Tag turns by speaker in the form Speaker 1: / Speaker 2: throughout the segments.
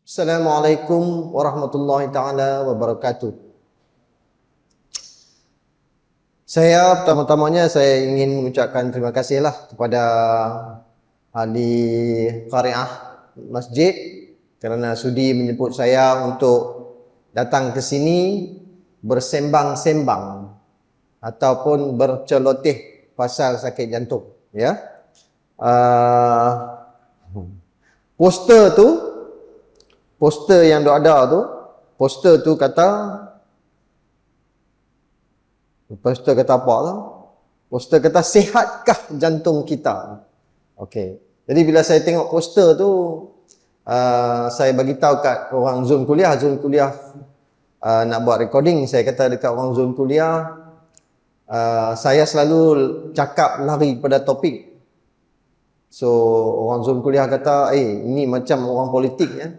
Speaker 1: Assalamualaikum warahmatullahi taala wabarakatuh. Saya pertama-tamanya saya ingin mengucapkan terima kasihlah kepada ahli qariah masjid kerana sudi menjemput saya untuk datang ke sini bersembang-sembang ataupun berceloteh pasal sakit jantung, ya. Poster yang ada tu, poster kata apa tu? Poster kata sihatkah jantung kita? Okey. Jadi bila saya tengok poster tu, saya bagi tahu kat orang zon kuliah nak buat recording, saya kata dekat orang zon kuliah, saya selalu cakap lari pada topik. So orang zon kuliah kata, ini macam orang politik ya.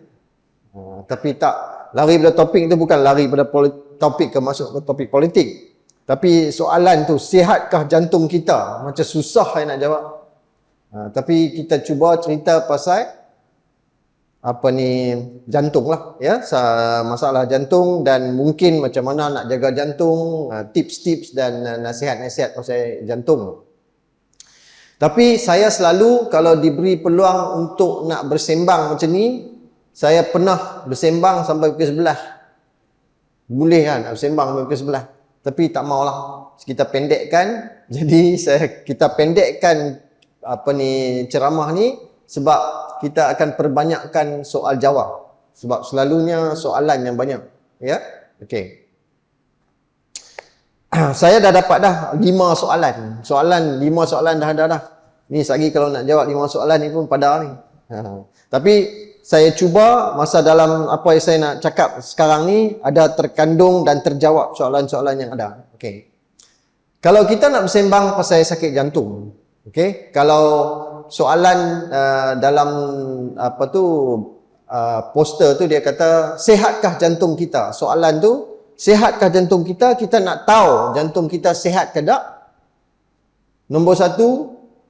Speaker 1: Tapi tak, lari pada topik tu bukan lari pada topik ke masuk ke topik politik. Tapi soalan tu, sihatkah jantung kita? Macam susah saya nak jawab. Tapi kita cuba cerita pasal jantung lah, ya, masalah jantung dan mungkin macam mana nak jaga jantung, tips-tips dan nasihat-nasihat pasal jantung. Tapi saya selalu kalau diberi peluang untuk nak bersembang macam ni, saya pernah bersembang sampai pukul 11. Boleh kan nak bersembang sampai pukul 11. Tapi tak maulah. Kita pendekkan. Jadi kita pendekkan ceramah ni sebab kita akan perbanyakkan soal jawab. Sebab selalunya soalan yang banyak. Ya? Okey. Saya dah dapat dah 5 soalan. 5 soalan dah. Ni lagi kalau nak jawab 5 soalan ni pun pada ni. Tapi saya cuba masa dalam apa yang saya nak cakap sekarang ni ada terkandung dan terjawab soalan-soalan yang ada. Okey. Kalau kita nak bersembang pasal sakit jantung, okey, kalau soalan dalam poster tu dia kata sihatkah jantung kita? Soalan tu, sihatkah jantung kita? Kita nak tahu jantung kita sihat ke tak? Nombor 1,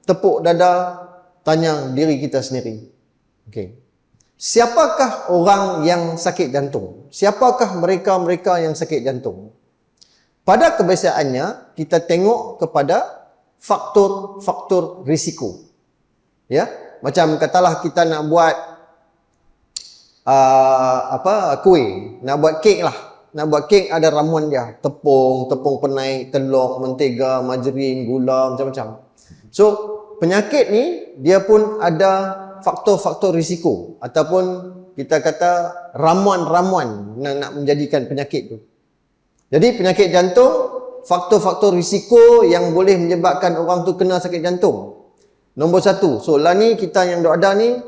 Speaker 1: tepuk dada, tanya diri kita sendiri. Okey. Siapakah orang yang sakit jantung? Siapakah mereka-mereka yang sakit jantung? Pada kebiasaannya, kita tengok kepada faktor-faktor risiko. Ya, macam katalah kita nak buat kuih, nak buat kek lah. Nak buat kek ada ramuan dia, tepung penaik, telur, mentega, margarin, gula, macam-macam. So, penyakit ni dia pun ada faktor-faktor risiko ataupun kita kata ramuan-ramuan nak menjadikan penyakit tu. Jadi penyakit jantung, faktor-faktor risiko yang boleh menyebabkan orang tu kena sakit jantung. Nombor 1, so lah ni kita yang ada ni,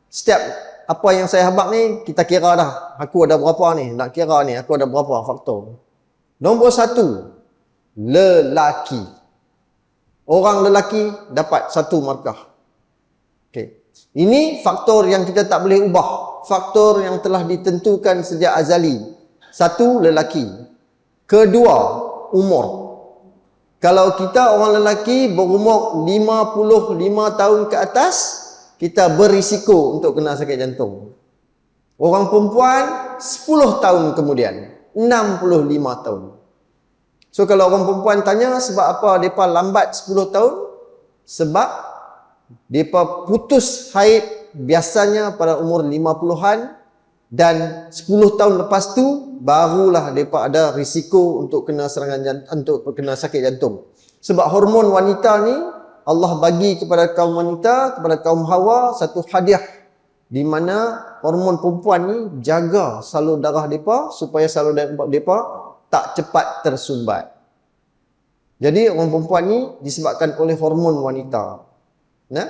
Speaker 1: setiap apa yang saya habaq ni kita kira dah. Aku ada berapa ni, nak kira ni aku ada berapa faktor. Nombor 1, lelaki. Orang lelaki dapat 1 markah. Okey. Ini faktor yang kita tak boleh ubah. Faktor yang telah ditentukan sejak azali. 1, lelaki. 2, umur. Kalau kita orang lelaki berumur 55 tahun ke atas, kita berisiko untuk kena sakit jantung. Orang perempuan 10 tahun kemudian, 65 tahun. So kalau orang perempuan tanya sebab apa mereka lambat 10 tahun? Sebab mereka putus haid biasanya pada umur 50-an dan 10 tahun lepas tu barulah mereka ada risiko untuk kena untuk kena sakit jantung. Sebab hormon wanita ni Allah bagi kepada kaum wanita, kepada kaum Hawa satu hadiah di mana hormon perempuan ni jaga salur darah mereka supaya salur darah mereka tak cepat tersumbat. Jadi orang perempuan ni disebabkan oleh hormon wanita. Nah?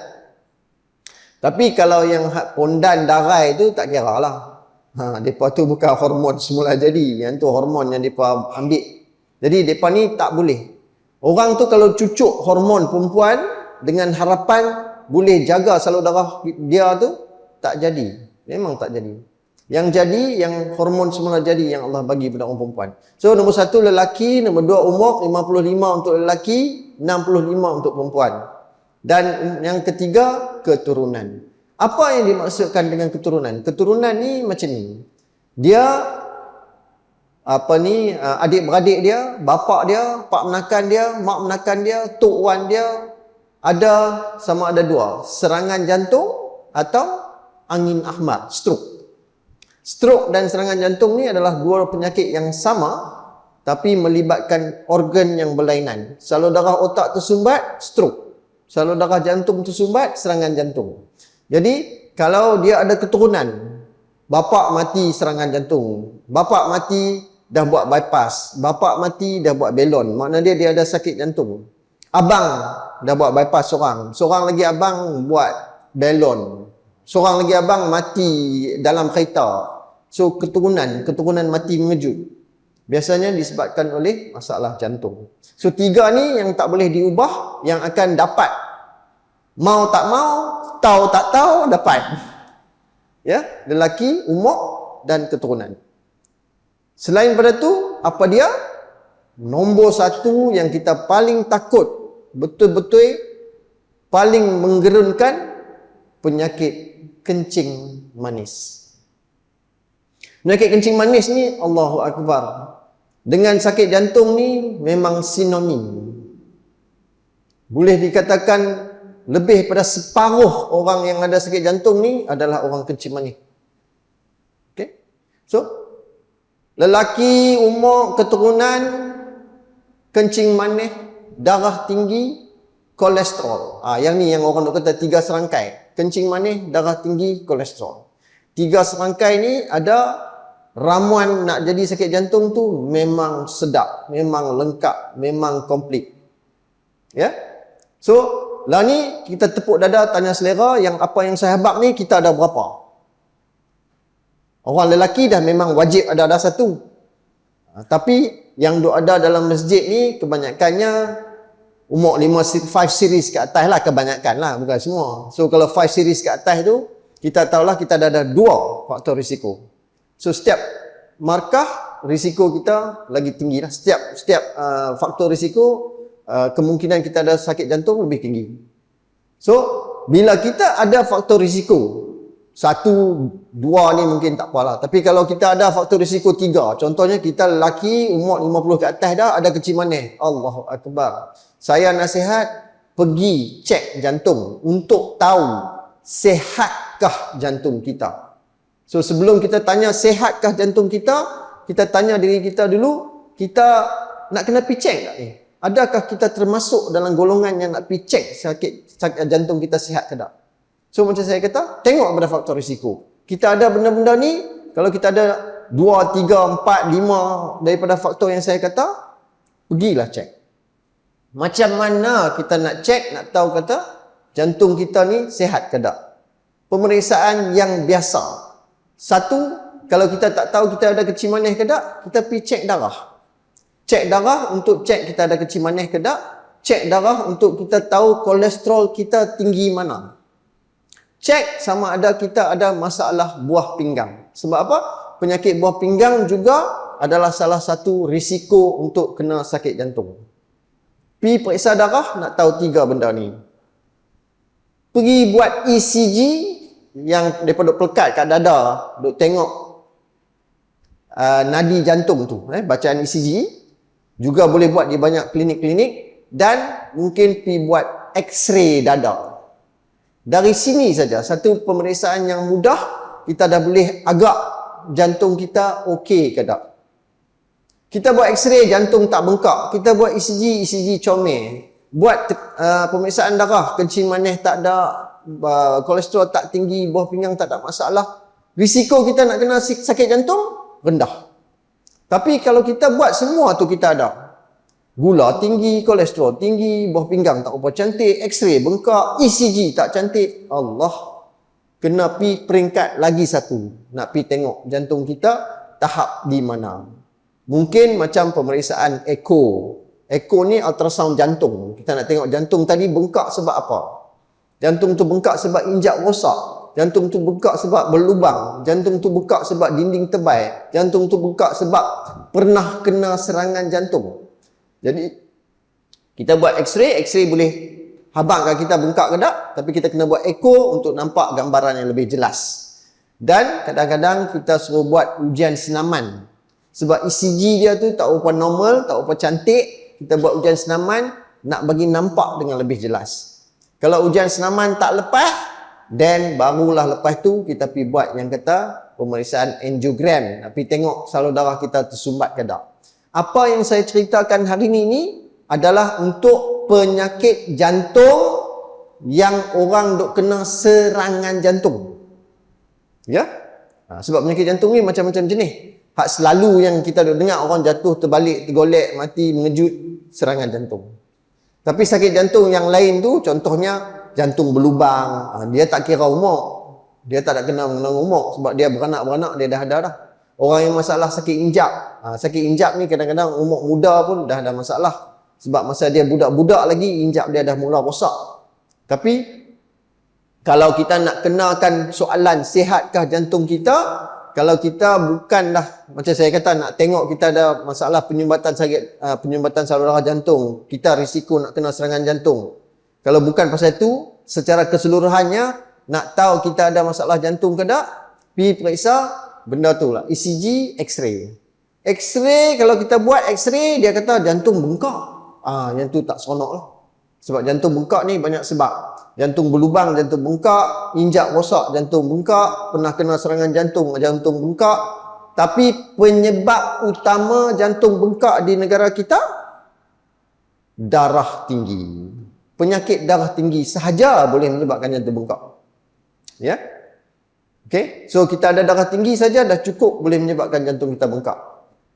Speaker 1: Tapi kalau yang pondan darai tu tak kira lah. Mereka tu bukan hormon semula jadi. Yang tu hormon yang mereka ambil. Jadi mereka ni tak boleh. Orang tu kalau cucuk hormon perempuan dengan harapan boleh jaga salur darah dia tu, tak jadi. Memang tak jadi. Yang jadi, yang hormon semula jadi yang Allah bagi pada orang perempuan. So nombor 1 lelaki, nombor 2 umur 55 untuk lelaki, 65 untuk perempuan. Dan yang ketiga, keturunan. Apa yang dimaksudkan dengan keturunan? Keturunan ni macam ni. Dia adik-beradik dia, bapak dia, pak menakan dia, mak menakan dia, tok wan dia, ada sama ada dua, serangan jantung atau angin ahmar, stroke. Stroke dan serangan jantung ni adalah dua penyakit yang sama tapi melibatkan organ yang berlainan. Salur darah otak tersumbat, stroke. Salur darah jantung tersumbat, serangan jantung. Jadi kalau dia ada keturunan, bapak mati serangan jantung, bapak mati dah buat bypass, bapak mati dah buat belon, maknanya dia ada sakit jantung. Abang dah buat bypass seorang lagi abang buat belon, seorang lagi abang mati dalam kereta. So keturunan mati mengejut. Biasanya disebabkan oleh masalah jantung. So 3 ni yang tak boleh diubah, yang akan dapat. Mau tak mau, tahu tak tahu, dapat. Ya, lelaki, umur dan keturunan. Selain pada tu, apa dia? Nombor 1 yang kita paling takut, betul-betul paling menggerunkan, penyakit kencing manis. Penyakit kencing manis ni, Allahu Akbar, dengan sakit jantung ni memang sinonim. Boleh dikatakan lebih pada separuh orang yang ada sakit jantung ni adalah orang kencing manis. Okay? So, lelaki, umur, keturunan, kencing manis, darah tinggi, kolesterol. Yang ni yang orang kata 3 serangkai. Kencing manis, darah tinggi, kolesterol. 3 serangkai ni ada ramuan nak jadi sakit jantung tu memang sedap, memang lengkap, memang komplit. Ya? So, lah ni kita tepuk dada tanya selera, yang apa yang saya habaq ni kita ada berapa? Orang lelaki dah memang wajib ada 1. Tapi yang duk ada dalam masjid ni kebanyakannya umur 5 series ke atas lah, kebanyakan lah, bukan semua. So kalau 5 series ke atas tu, kita tahulah kita ada 2 faktor risiko. So setiap markah risiko kita lagi tinggi lah. Setiap faktor risiko, kemungkinan kita ada sakit jantung lebih tinggi. So bila kita ada faktor risiko 1, 2 ni mungkin tak apalah. Tapi kalau kita ada faktor risiko 3, contohnya kita lelaki umur 50 ke atas dah ada kencing manis, Allahu Akbar, saya nasihat pergi cek jantung untuk tahu sihatkah jantung kita. So sebelum kita tanya sihatkah jantung kita, kita tanya diri kita dulu, kita nak kena pergi cek tak ni? Adakah kita termasuk dalam golongan yang nak pergi cek sakit jantung kita sihat ke tak? So macam saya kata, tengok pada faktor risiko. Kita ada benda-benda ni, kalau kita ada 2, 3, 4, 5 daripada faktor yang saya kata, pergilah cek. Macam mana kita nak cek, nak tahu kata jantung kita ni sihat ke tak? Pemeriksaan yang biasa. 1, kalau kita tak tahu kita ada kencing manis ke tak, kita pergi cek darah. Cek darah untuk cek kita ada kencing manis ke tak. Cek darah untuk kita tahu kolesterol kita tinggi mana. Cek sama ada kita ada masalah buah pinggang. Sebab apa? Penyakit buah pinggang juga adalah salah satu risiko untuk kena sakit jantung. Pergi periksa darah, nak tahu 3 benda ni. Pergi buat ECG, yang daripada pelekat kat dada, duk tengok nadi jantung tu, bacaan ECG. Juga boleh buat di banyak klinik-klinik, dan mungkin pergi buat X-ray dada. Dari sini saja, satu pemeriksaan yang mudah, kita dah boleh agak jantung kita okey ke tak. Kita buat X-ray, jantung tak bengkak. Kita buat ECG comel. Buat pemeriksaan darah, kencing manis tak ada, kolesterol tak tinggi, buah pinggang tak ada masalah. Risiko kita nak kena sakit jantung rendah. Tapi kalau kita buat semua tu kita ada. Gula tinggi, kolesterol tinggi, buah pinggang tak apa cantik, X-ray bengkak, ECG tak cantik. Allah, kena pi peringkat lagi 1. Nak pi tengok jantung kita tahap di mana. Mungkin macam pemeriksaan echo. Echo ni ultrasound jantung. Kita nak tengok jantung tadi bengkak sebab apa. Jantung tu bengkak sebab injak rosak. Jantung tu bengkak sebab berlubang. Jantung tu bengkak sebab dinding tebal. Jantung tu bengkak sebab pernah kena serangan jantung. Jadi kita buat X-ray boleh habangkan kita bengkak ke tak, tapi kita kena buat echo untuk nampak gambaran yang lebih jelas. Dan kadang-kadang kita suruh buat ujian senaman. Sebab ECG dia tu tak rupa normal, tak rupa cantik. Kita buat ujian senaman nak bagi nampak dengan lebih jelas. Kalau ujian senaman tak lepas, then barulah lepas tu kita pergi buat yang kata pemeriksaan angiogram. Tapi tengok salur darah kita tersumbat ke tak. Apa yang saya ceritakan hari ini adalah untuk penyakit jantung yang orang duk kena serangan jantung. Ya? Sebab penyakit jantung ni macam-macam jenis. Hak selalu yang kita dengar orang jatuh, terbalik, tergolek, mati, mengejut, serangan jantung. Tapi sakit jantung yang lain tu, contohnya jantung berlubang. Dia tak kira umur. Dia tak ada kena mengenal umur. Sebab dia beranak-beranak, dia dah ada dah. Orang yang masalah sakit injap. Sakit injap ni kadang-kadang umur muda pun dah ada masalah. Sebab masa dia budak-budak lagi, injap dia dah mula rosak. Tapi, kalau kita nak kenakan soalan sihatkah jantung kita, kalau kita bukanlah, macam saya kata, nak tengok kita ada masalah penyumbatan saluran darah jantung, kita risiko nak kena serangan jantung. Kalau bukan pasal itu, secara keseluruhannya, nak tahu kita ada masalah jantung ke tak, pergi periksa benda tu lah, ECG, X-ray. X-ray, kalau kita buat X-ray, dia kata jantung bengkak. Yang tu tak seronok lah. Sebab jantung bengkak ni banyak sebab. Jantung berlubang, jantung bengkak, injak rosak, jantung bengkak, pernah kena serangan jantung, jantung bengkak. Tapi penyebab utama jantung bengkak di negara kita, darah tinggi. Penyakit darah tinggi sahaja boleh menyebabkan jantung bengkak. Ya? Okay? So, kita ada darah tinggi saja dah cukup boleh menyebabkan jantung kita bengkak.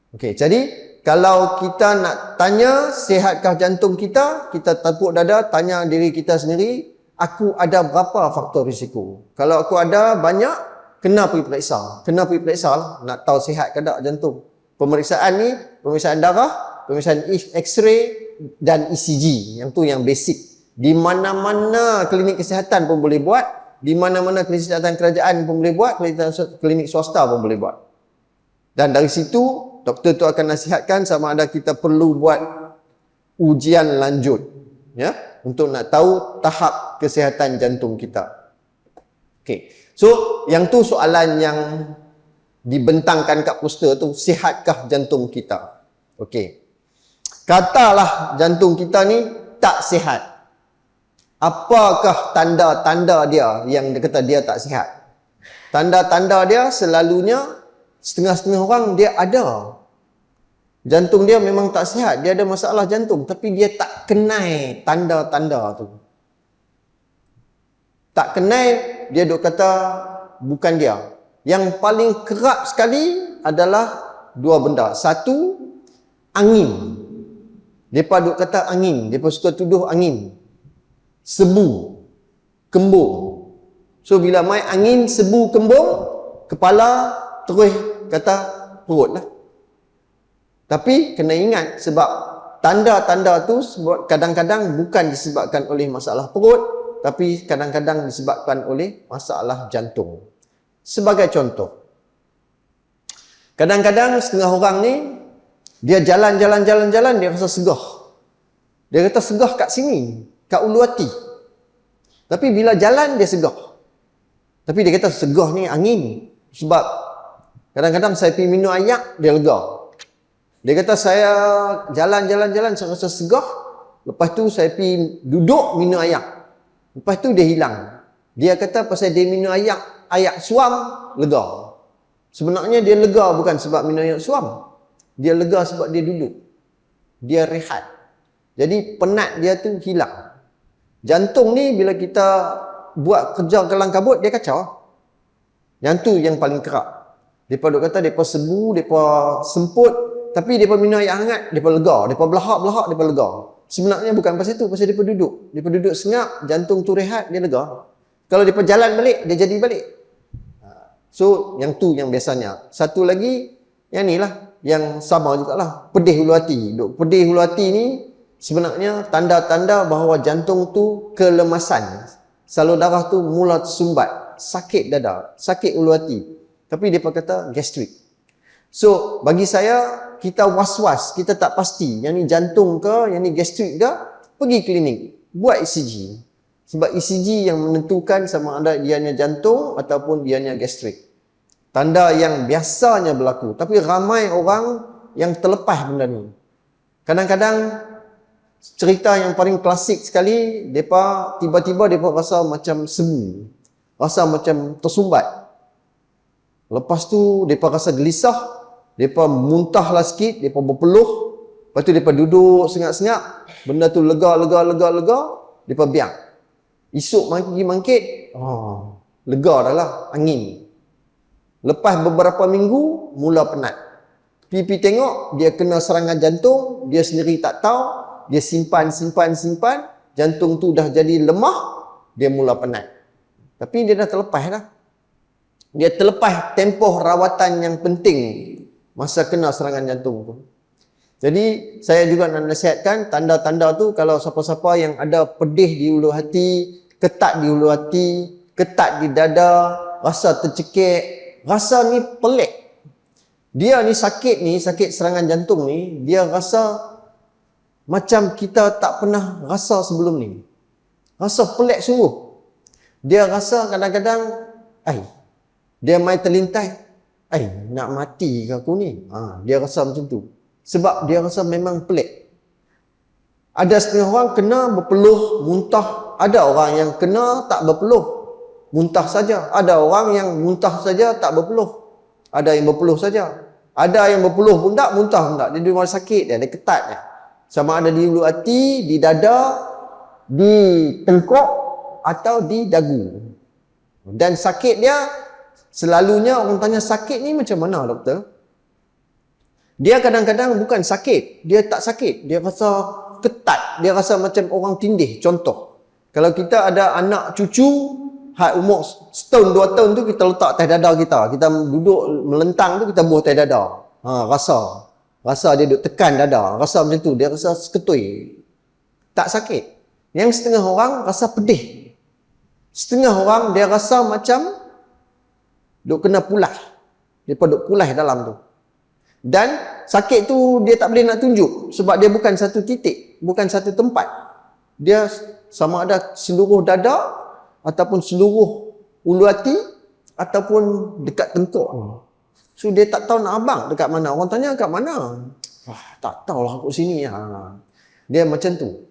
Speaker 1: Okay, jadi kalau kita nak tanya sihatkah jantung kita, kita tepuk dada, tanya diri kita sendiri, aku ada berapa faktor risiko? Kalau aku ada banyak, kena pergi periksa. Kena pergi periksa lah, nak tahu sihat ke tak jantung. Pemeriksaan ni, pemeriksaan darah, pemeriksaan X-ray dan ECG. Yang tu yang basic. Di mana-mana klinik kesihatan pun boleh buat, di mana-mana klinik kesihatan kerajaan pun boleh buat, klinik swasta pun boleh buat. Dan dari situ, doktor tu akan nasihatkan sama ada kita perlu buat ujian lanjut. Ya, untuk nak tahu tahap kesihatan jantung kita. Okey. So, yang tu soalan yang dibentangkan kat poster tu, sihatkah jantung kita? Okey. Katalah jantung kita ni tak sihat. Apakah tanda-tanda dia yang dia kata dia tak sihat? Tanda-tanda dia selalunya setengah-setengah orang dia ada. Jantung dia memang tak sihat, dia ada masalah jantung, tapi dia tak kenal tanda-tanda tu. Tak kenal, dia duk kata bukan dia. Yang paling kerap sekali adalah dua benda. Satu, angin. Mereka duk kata angin, mereka suka tuduh angin. Sebu, kembung. So bila main angin, sebu, kembung, kepala terus kata perut lah. Tapi kena ingat sebab tanda-tanda tu kadang-kadang bukan disebabkan oleh masalah perut, tapi kadang-kadang disebabkan oleh masalah jantung. Sebagai contoh, kadang-kadang setengah orang ni dia jalan-jalan dia rasa segah. Dia kata segah kat sini, kat ulu hati. Tapi bila jalan dia segah. Tapi dia kata segah ni angin. Sebab kadang-kadang saya pergi minum ayak, dia lega. Dia kata saya jalan-jalan saya rasa segah. Lepas tu saya pergi duduk minum ayak. Lepas tu dia hilang. Dia kata pasal dia minum ayak suam, lega. Sebenarnya dia lega bukan sebab minum ayak suam. Dia lega sebab dia duduk. Dia rehat. Jadi penat dia tu hilang. Jantung ni bila kita buat kerja kelang kabut, dia kacau. Yang tu yang paling kerap. Mereka duk kata mereka sebu, mereka semput, tapi mereka minum air hangat, mereka lega. Mereka belahak-belahak, mereka lega. Sebenarnya bukan pasal itu, pasal mereka duduk. Mereka duduk senyap, jantung tu rehat, dia lega. Kalau mereka jalan balik, dia jadi balik. So, yang tu yang biasanya. Satu lagi, yang ni lah, yang sama jugalah. Pedih hulu hati. Pedih hulu hati ni, sebenarnya tanda-tanda bahawa jantung tu kelemasan. Salur darah tu mula tersumbat. Sakit dada, sakit ulu hati. Tapi dia kata gastrik. So, bagi saya, kita was-was, kita tak pasti. Yang ni jantung ke, yang ni gastrik ke, pergi klinik. buat ECG. Sebab ECG yang menentukan sama ada ianya jantung ataupun ianya gastrik. Tanda yang biasanya berlaku. Tapi ramai orang yang terlepas benda ni. Kadang-kadang cerita yang paling klasik sekali, depa tiba-tiba depa rasa macam semu. Rasa macam tersumbat. Lepas tu depa rasa gelisah, depa muntahlah sikit, depa berpeluh. Lepas tu depa duduk senyap-senyap, benda tu lega, depa biang. Esok mangkit, lega dah lah, angin. Lepas beberapa minggu, mula penat. Pipi tengok, dia kena serangan jantung, dia sendiri tak tahu, dia simpan, jantung tu dah jadi lemah, dia mula penat. Tapi dia dah terlepas dah. Dia terlepas tempoh rawatan yang penting masa kena serangan jantung tu. Jadi, saya juga nak nasihatkan, tanda-tanda tu kalau siapa-siapa yang ada pedih di ulu hati, ketat di ulu hati, ketat di dada, rasa tercekik, rasa ni pelik. Dia ni sakit serangan jantung ni, dia rasa macam kita tak pernah rasa sebelum ni. Rasa pelik sungguh. Dia rasa kadang-kadang, dia main terlintas, nak mati ke aku ni? Dia rasa macam tu. Sebab dia rasa memang pelik. Ada setengah orang kena berpeluh, muntah. Ada orang yang kena tak berpeluh, muntah saja. Ada orang yang muntah saja tak berpeluh. Ada yang berpeluh saja. Ada yang berpeluh pun tak, muntah pun tak. Dia di rumah sakit dia ketat dia. Sama ada di ulu hati, di dada, di tengkok atau di dagu. Dan sakit dia, selalunya orang tanya sakit ni macam mana doktor? Dia kadang-kadang bukan sakit. Dia tak sakit. Dia rasa ketat. Dia rasa macam orang tindih. Contoh, kalau kita ada anak cucu, umur setahun, 2 tahun tu kita letak atas dada kita. Kita duduk melentang tu, kita buah atas dada. Rasa dia duduk tekan dada. Rasa macam tu. Dia rasa seketui. Tak sakit. Yang setengah orang rasa pedih. Setengah orang dia rasa macam duk kena pulah. Dia duk pulah dalam tu. Dan sakit tu dia tak boleh nak tunjuk sebab dia bukan satu titik, bukan satu tempat. Dia sama ada seluruh dada ataupun seluruh ulu hati ataupun dekat tengkok. So dia tak tahu nak abang dekat mana. Orang tanya kat mana? Tak tahulah aku sini. Dia macam tu.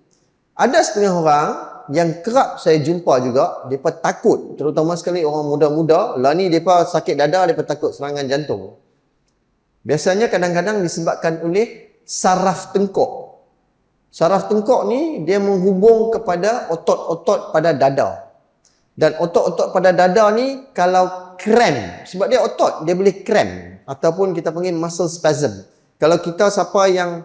Speaker 1: Ada setengah orang yang kerap saya jumpa juga, mereka takut, terutama sekali orang muda-muda. Lah ni mereka sakit dada, mereka takut serangan jantung. Biasanya kadang-kadang disebabkan oleh saraf tengkok. Saraf tengkok ni dia menghubung kepada otot-otot pada dada. Dan otot-otot pada dada ni kalau cramp, sebab dia otot, dia boleh cramp ataupun kita panggil muscle spasm. Kalau kita siapa yang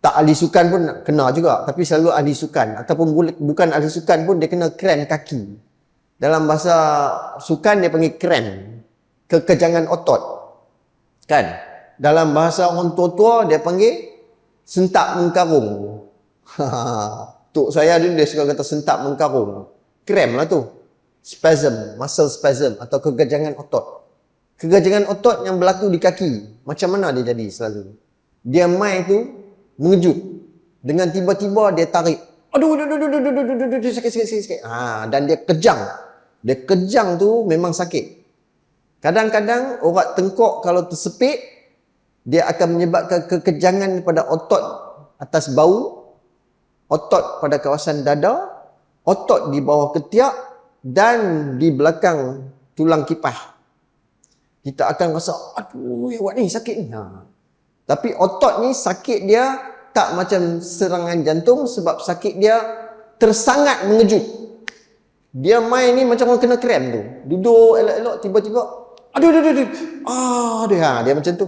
Speaker 1: tak ahli sukan pun kena juga, tapi selalu ahli sukan ataupun bukan ahli sukan pun dia kena cramp kaki. Dalam bahasa sukan dia panggil cramp, kekejangan otot. Kan? Dalam bahasa orang tua-tua dia panggil sentak mengkarung. Tok saya dulu dia suka kata sentak mengkarung. Cramp lah tu. Spasm, muscle spasm atau kekejangan otot. Kekejangan otot yang berlaku di kaki. Macam mana dia jadi selalu? Dia main tu mengejut. Dengan tiba-tiba dia tarik. Aduh, sakit. Dan dia kejang. Dia kejang tu memang sakit. Kadang-kadang urat tengkok kalau tersepit, dia akan menyebabkan kekejangan pada otot atas bahu, otot pada kawasan dada, otot di bawah ketiak dan di belakang tulang kipah. Kita akan rasa, aduh, awak ni sakit ni. Tapi otot ni sakit dia tak macam serangan jantung sebab sakit dia tersangat mengejut. Dia main ni macam orang kena cramp tu. Duduk elok-elok tiba-tiba, aduh. Dia macam tu.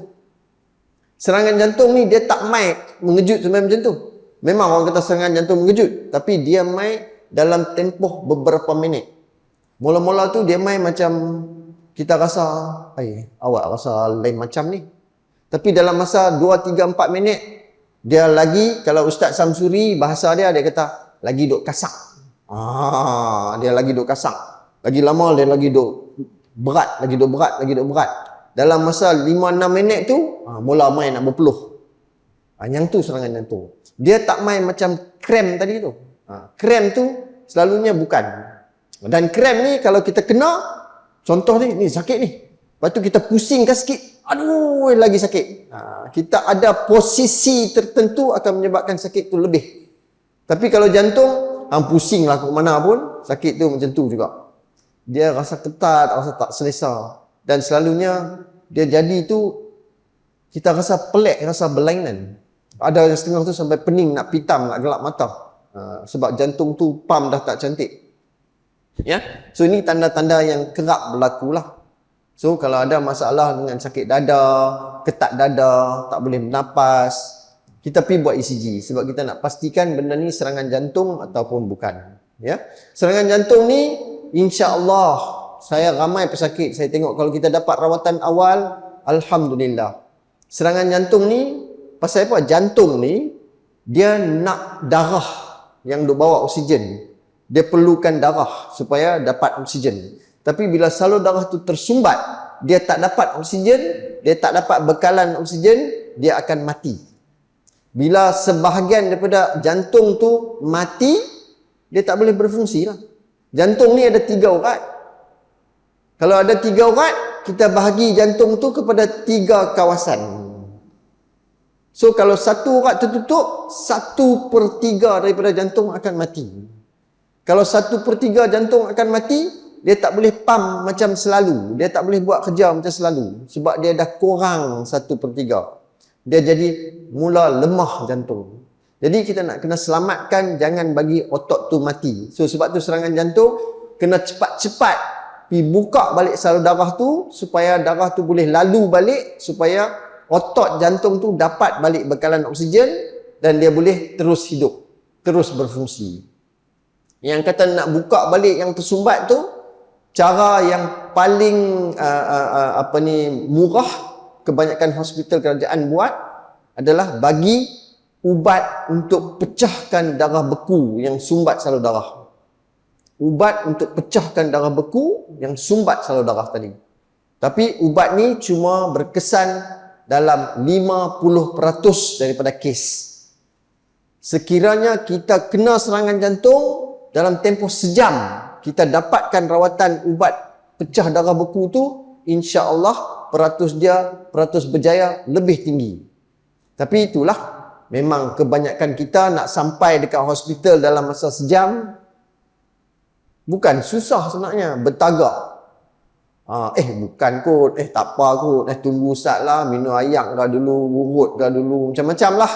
Speaker 1: Serangan jantung ni dia tak main mengejut sampai macam tu. Memang orang kata serangan jantung mengejut, tapi dia main dalam tempoh beberapa minit. Mula-mula tu dia main macam kita rasa, awak rasa lain macam ni. Tapi dalam masa 2, 3, 4 minit, dia lagi, kalau Ustaz Samsuri, bahasa dia kata, lagi duk kasak. Dia lagi duk kasak. Lagi lama dia lagi duk berat. Dalam masa 5-6 minit tu, mula main nak berpeluh. Yang tu serangan jantung. Dia tak main macam cramp tadi tu. Krem tu selalunya bukan. Dan krem ni kalau kita kena, contoh ni sakit ni. Lepas tu kita pusingkan sikit, aduh lagi sakit. Kita ada posisi tertentu akan menyebabkan sakit tu lebih. Tapi kalau jantung, pusing lah ke mana pun, sakit tu macam tu juga. Dia rasa ketat, rasa tak selesa. Dan selalunya dia jadi tu, kita rasa pelik, rasa berlainan. Ada yang setengah tu sampai pening, nak pitam, nak gelap mata. Sebab jantung tu pam dah tak cantik. Ya, so ini tanda-tanda yang kerap berlaku lah. So kalau ada masalah dengan sakit dada, ketat dada, tak boleh bernafas, kita pergi buat ECG sebab kita nak pastikan benda ni serangan jantung ataupun bukan. Ya, serangan jantung ni insya-Allah saya ramai pesakit saya tengok kalau kita dapat rawatan awal, alhamdulillah. Serangan jantung ni pasal apa? Jantung ni dia nak darah yang duk bawa oksigen. Dia perlukan darah supaya dapat oksigen. Tapi bila salur darah tu tersumbat, dia tak dapat oksigen, dia tak dapat bekalan oksigen, dia akan mati. Bila sebahagian daripada jantung tu mati, dia tak boleh berfungsi lah. Jantung ni ada 3 urat. Kalau ada 3 urat, kita bahagi jantung tu kepada 3 kawasan. So kalau 1 urat tertutup, 1/3 daripada jantung akan mati. Kalau 1/3 jantung akan mati, dia tak boleh pump macam selalu. Dia tak boleh buat kerja macam selalu. Sebab dia dah kurang 1/3. Dia jadi mula lemah jantung. Jadi kita nak kena selamatkan, jangan bagi otot tu mati. So sebab tu serangan jantung, kena cepat-cepat pergi buka balik salur darah tu, supaya darah tu boleh lalu balik, supaya otot jantung tu dapat balik bekalan oksigen, dan dia boleh terus hidup, terus berfungsi. Yang kata nak buka balik yang tersumbat tu, cara yang paling murah kebanyakan hospital kerajaan buat adalah bagi ubat untuk pecahkan darah beku yang sumbat salur darah. Ubat untuk pecahkan darah beku yang sumbat salur darah tadi. Tapi ubat ni cuma berkesan dalam 50% daripada kes. Sekiranya kita kena serangan jantung, dalam tempoh sejam kita dapatkan rawatan ubat pecah darah beku tu, insya-Allah peratus berjaya lebih tinggi. Tapi itulah, memang kebanyakan kita nak sampai dekat hospital dalam masa sejam bukan susah sebenarnya, bertagak. Bukan kot, tak apa kot, tunggu ustaz lah, minum ayak kah dulu, urut kah dulu, macam-macam lah.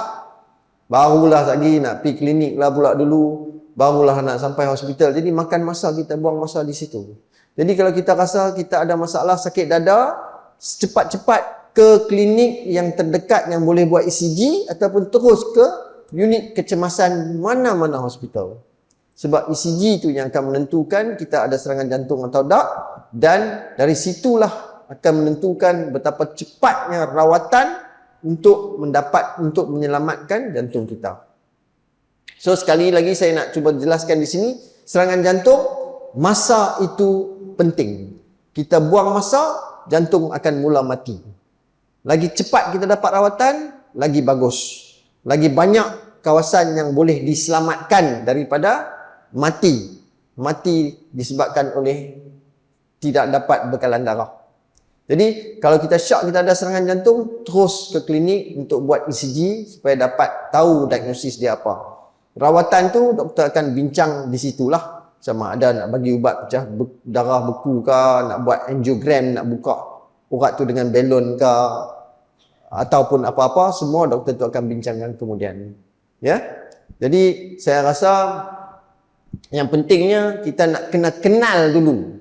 Speaker 1: Barulah lagi nak pergi klinik lah pula dulu, barulah nak sampai hospital. Jadi makan masa, kita buang masa di situ. Jadi kalau kita rasa kita ada masalah sakit dada, cepat-cepat ke klinik yang terdekat yang boleh buat ECG, ataupun terus ke unit kecemasan mana-mana hospital. Sebab ECG tu yang akan menentukan kita ada serangan jantung atau tak, dan dari situlah akan menentukan betapa cepatnya rawatan untuk menyelamatkan jantung kita. So sekali lagi saya nak cuba jelaskan di sini, serangan jantung, masa itu penting. Kita buang masa, jantung akan mula mati. Lagi cepat kita dapat rawatan, lagi bagus. Lagi banyak kawasan yang boleh diselamatkan daripada mati. Mati disebabkan oleh tidak dapat bekalan darah. Jadi kalau kita syak kita ada serangan jantung, terus ke klinik untuk buat ECG supaya dapat tahu diagnosis dia apa. Rawatan tu doktor akan bincang di situlah, sama ada nak bagi ubat pecah darah beku ke, nak buat angiogram, nak buka urat tu dengan balon ke, ataupun apa-apa, semua doktor tu akan bincangkan kemudian. Ya. Jadi saya rasa yang pentingnya kita nak kena kenal dulu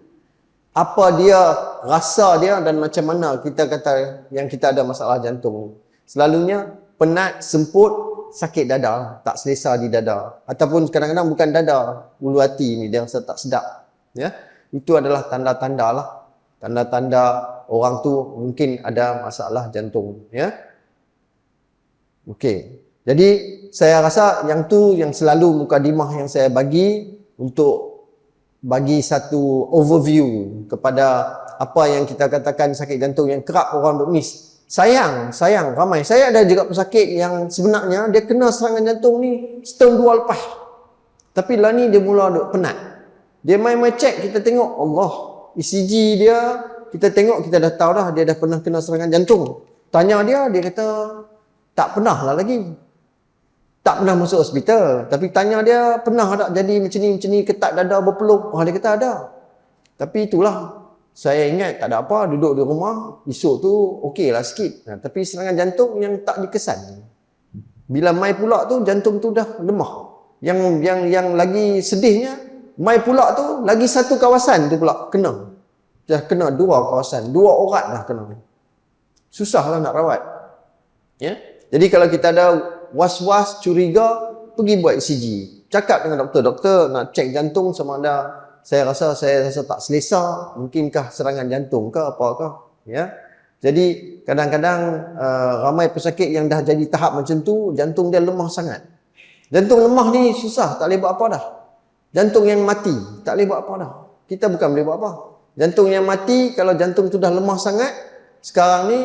Speaker 1: apa dia, rasa dia, dan macam mana kita kata yang kita ada masalah jantung. Selalunya penat, semput, sakit dada, tak selesa di dada, ataupun kadang-kadang bukan dada, ulu hati ni dia rasa tak sedap. Ya, itu adalah tanda-tanda lah, tanda-tanda orang tu mungkin ada masalah jantung. Ya, okey. Jadi saya rasa yang tu yang selalu mukadimah yang saya bagi, untuk bagi satu overview kepada apa yang kita katakan sakit jantung yang kerap orang duk miss. Sayang ramai. Saya ada juga pesakit yang sebenarnya dia kena serangan jantung ni setahun 2 lepas. Tapi lah ni dia mula duk penat. Dia main-main check, kita tengok, Allah, ECG dia, kita tengok, kita dah tahu dah dia dah pernah kena serangan jantung. Tanya dia kata tak pernah lah lagi. Tak pernah masuk hospital. Tapi tanya dia, pernah tak jadi macam ni, ketat dada berpeluh? Dia kata ada. Tapi itulah, saya ingat tak ada apa, duduk di rumah, esok tu okey lah sikit. Tapi serangan jantung yang tak dikesan. Bila mai pula tu, jantung tu dah lemah. Yang lagi sedihnya, mai pula tu, lagi satu kawasan tu pula kena. Dah kena dua kawasan, 2 urat dah kena. Susahlah nak rawat. Ya? Jadi kalau kita ada was-was, curiga, pergi buat ECG. Cakap dengan doktor nak cek jantung sama ada saya rasa tak selesa, mungkinkah serangan jantung ke apakah, ya. Jadi kadang-kadang ramai pesakit yang dah jadi tahap macam tu, jantung dia lemah sangat. Jantung lemah ni susah, tak boleh buat apa dah. Jantung yang mati, tak boleh buat apa dah. Kita bukan boleh buat apa. Jantung yang mati, kalau jantung tu dah lemah sangat, sekarang ni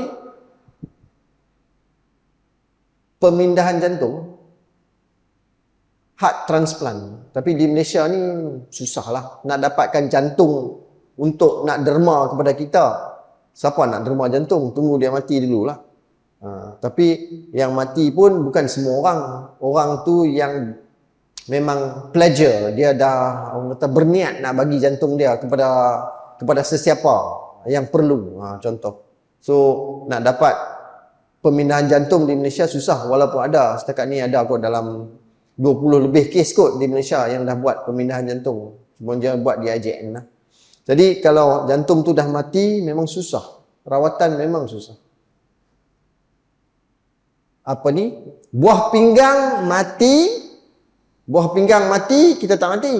Speaker 1: pemindahan jantung, heart transplant. Tapi di Malaysia ni susahlah nak dapatkan jantung untuk nak derma kepada kita. Siapa nak derma jantung? Tunggu dia mati dululah. Tapi yang mati pun bukan semua orang. Orang tu yang memang pleasure, dia dah orang kata berniat nak bagi jantung dia kepada sesiapa yang perlu. Contoh. So nak dapat pemindahan jantung di Malaysia susah, walaupun ada setakat ni ada kot dalam 20 lebih kes kot di Malaysia yang dah buat pemindahan jantung. Cuma dia buat di IJN lah. Jadi kalau jantung tu dah mati memang susah. Rawatan memang susah. Apa ni? Buah pinggang mati kita tak mati.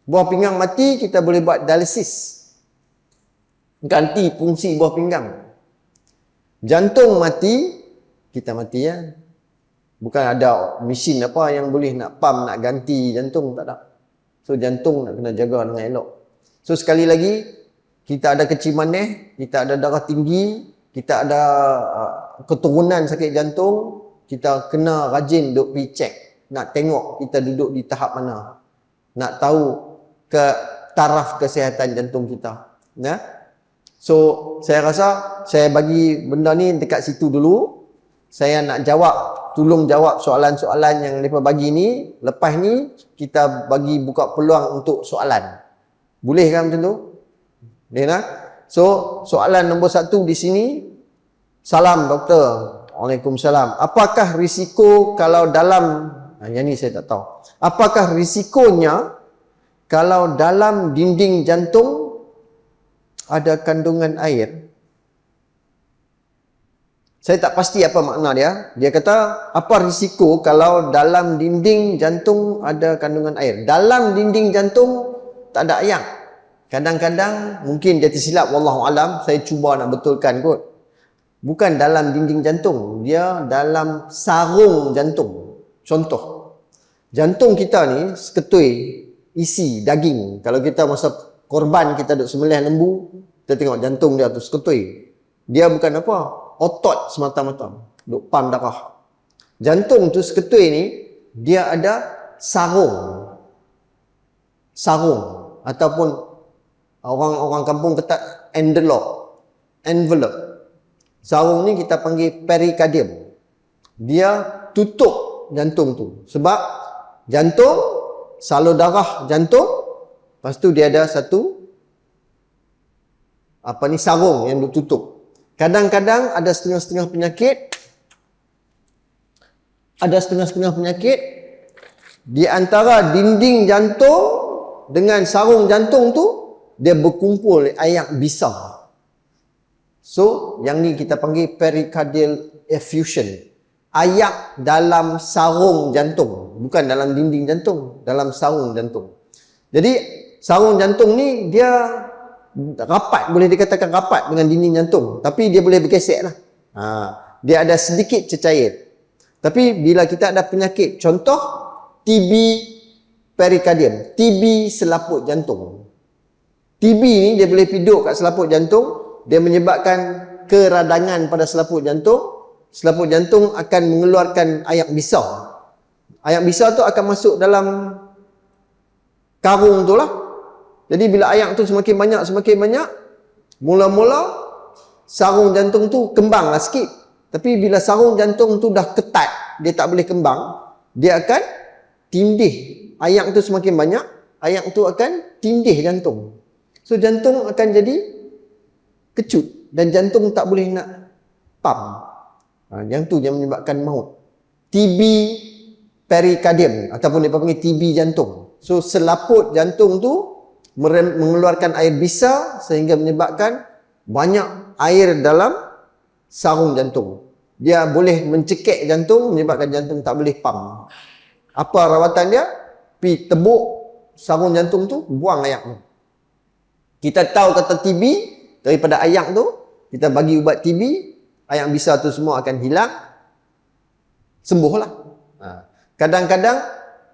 Speaker 1: Buah pinggang mati kita boleh buat dialisis. Ganti fungsi buah pinggang. Jantung mati, kita mati ya. Bukan ada mesin apa yang boleh nak pump, nak ganti jantung, tak ada. So jantung nak kena jaga dengan elok. So sekali lagi, kita ada kecil manis, kita ada darah tinggi, kita ada keturunan sakit jantung, kita kena rajin duk pergi check. Nak tengok kita duduk di tahap mana. Nak tahu ke taraf kesihatan jantung kita. Ya? So, saya rasa saya bagi benda ni dekat situ dulu. Saya nak tolong jawab soalan-soalan yang mereka bagi ni. Lepas ni, kita bagi buka peluang untuk soalan. Boleh kan macam tu? Boleh tak? So, soalan nombor 1 di sini. Salam doktor. Waalaikumsalam. Apakah risiko kalau dalam... yang ni saya tak tahu. Apakah risikonya kalau dalam dinding jantung ada kandungan air? Saya tak pasti apa makna dia. Dia kata, apa risiko kalau dalam dinding jantung ada kandungan air? Dalam dinding jantung tak ada air. Kadang-kadang mungkin dia tersilap, wallahualam, saya cuba nak betulkan kot. Bukan dalam dinding jantung, dia dalam sarung jantung. Contoh, jantung kita ni seketui isi daging. Kalau kita masa korban kita duk sembelih lembu, kita tengok jantung dia tu seketui. Dia bukan apa, otot semata-mata, duk pam darah. Jantung tu seketui ni, dia ada sarung ataupun orang kampung kata envelope. Sarung ni kita panggil perikardium. Dia tutup jantung tu. Sebab jantung, salur darah jantung, lepas tu dia ada satu sarung yang tutup. Kadang-kadang ada setengah-setengah penyakit di antara dinding jantung dengan sarung jantung tu dia berkumpul air besar. So, yang ni kita panggil pericardial effusion. Air dalam sarung jantung, bukan dalam dinding jantung, dalam sarung jantung. Jadi, sarung jantung ni dia rapat, boleh dikatakan rapat dengan dinding jantung, tapi dia boleh bergesek lah. Dia ada sedikit cecair. Tapi bila kita ada penyakit, contoh TB perikardium, TB selaput jantung. TB ni dia boleh piduk kat selaput jantung, dia menyebabkan keradangan pada selaput jantung. Selaput jantung akan mengeluarkan air besar. Air besar tu akan masuk dalam karung tu lah. Jadi bila ayak tu semakin banyak, mula-mula sarung jantung tu kembang lah sikit. Tapi bila sarung jantung tu dah ketat, dia tak boleh kembang, dia akan tindih. Ayak tu semakin banyak, ayak tu akan tindih jantung. So jantung akan jadi kecut dan jantung tak boleh nak pump. Yang tu yang menyebabkan maut. TB perikardium ataupun dia panggil TB jantung. So selaput jantung tu mengeluarkan air bisa sehingga menyebabkan banyak air dalam sarung jantung. Dia boleh mencekik jantung menyebabkan jantung tak boleh pump. Apa rawatan dia? Pi tebuk sarung jantung tu, buang ayak tu. Kita tahu kata TB daripada ayak tu, kita bagi ubat TB, ayak bisa tu semua akan hilang, sembuhlah. Kadang-kadang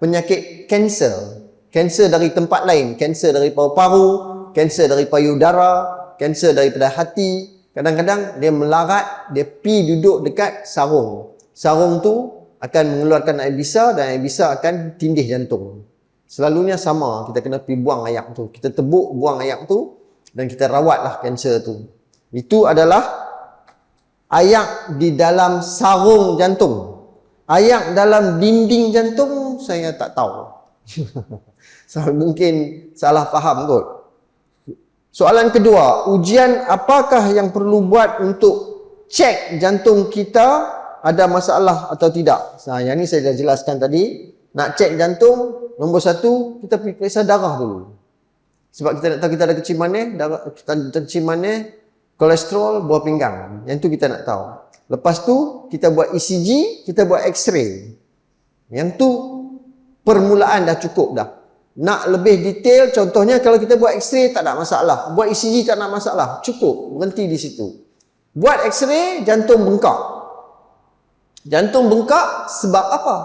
Speaker 1: penyakit kanser dari tempat lain, kanser dari paru-paru, kanser dari payudara, kanser daripada hati, kadang-kadang dia melarat, dia pi duduk dekat sarung. Sarung tu akan mengeluarkan air bisa dan air bisa akan tindih jantung. Selalunya sama, kita kena pi buang ayak tu. Kita tebuk, buang ayak tu dan kita rawatlah kanser tu. Itu adalah ayak di dalam sarung jantung. Ayak dalam dinding jantung saya tak tahu. So, mungkin salah faham kot. Soalan kedua, ujian apakah yang perlu buat untuk cek jantung kita ada masalah atau tidak? Yang ni saya dah jelaskan tadi. Nak cek jantung, nombor satu, kita pergi periksa darah dulu. Sebab kita nak tahu kita ada kecil manis, kita ada kecil manis, kolesterol, buah pinggang. Yang tu kita nak tahu. Lepas tu, kita buat ECG, kita buat X-ray. Yang tu, permulaan dah cukup dah. Nak lebih detail, contohnya kalau kita buat X-ray tak ada masalah. Buat ECG tak ada masalah. Cukup, berhenti di situ. Buat X-ray, jantung bengkak. Jantung bengkak sebab apa?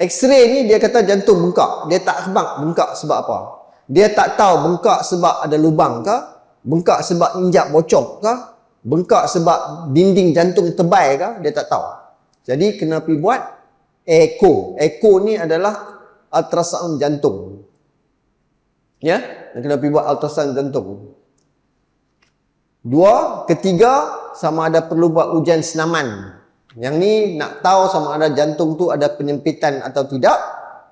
Speaker 1: X-ray ni dia kata jantung bengkak. Dia tak bengkak sebab apa? Dia tak tahu bengkak sebab ada lubang ke? Bengkak sebab injap bocor ke? Bengkak sebab dinding jantung tebal ke? Dia tak tahu. Jadi kena pergi buat echo. Echo ni adalah ultrasound jantung. Ya? Kena pergi buat ultrasound jantung. Dua, ketiga, sama ada perlu buat ujian senaman. Yang ni nak tahu sama ada jantung tu ada penyempitan atau tidak.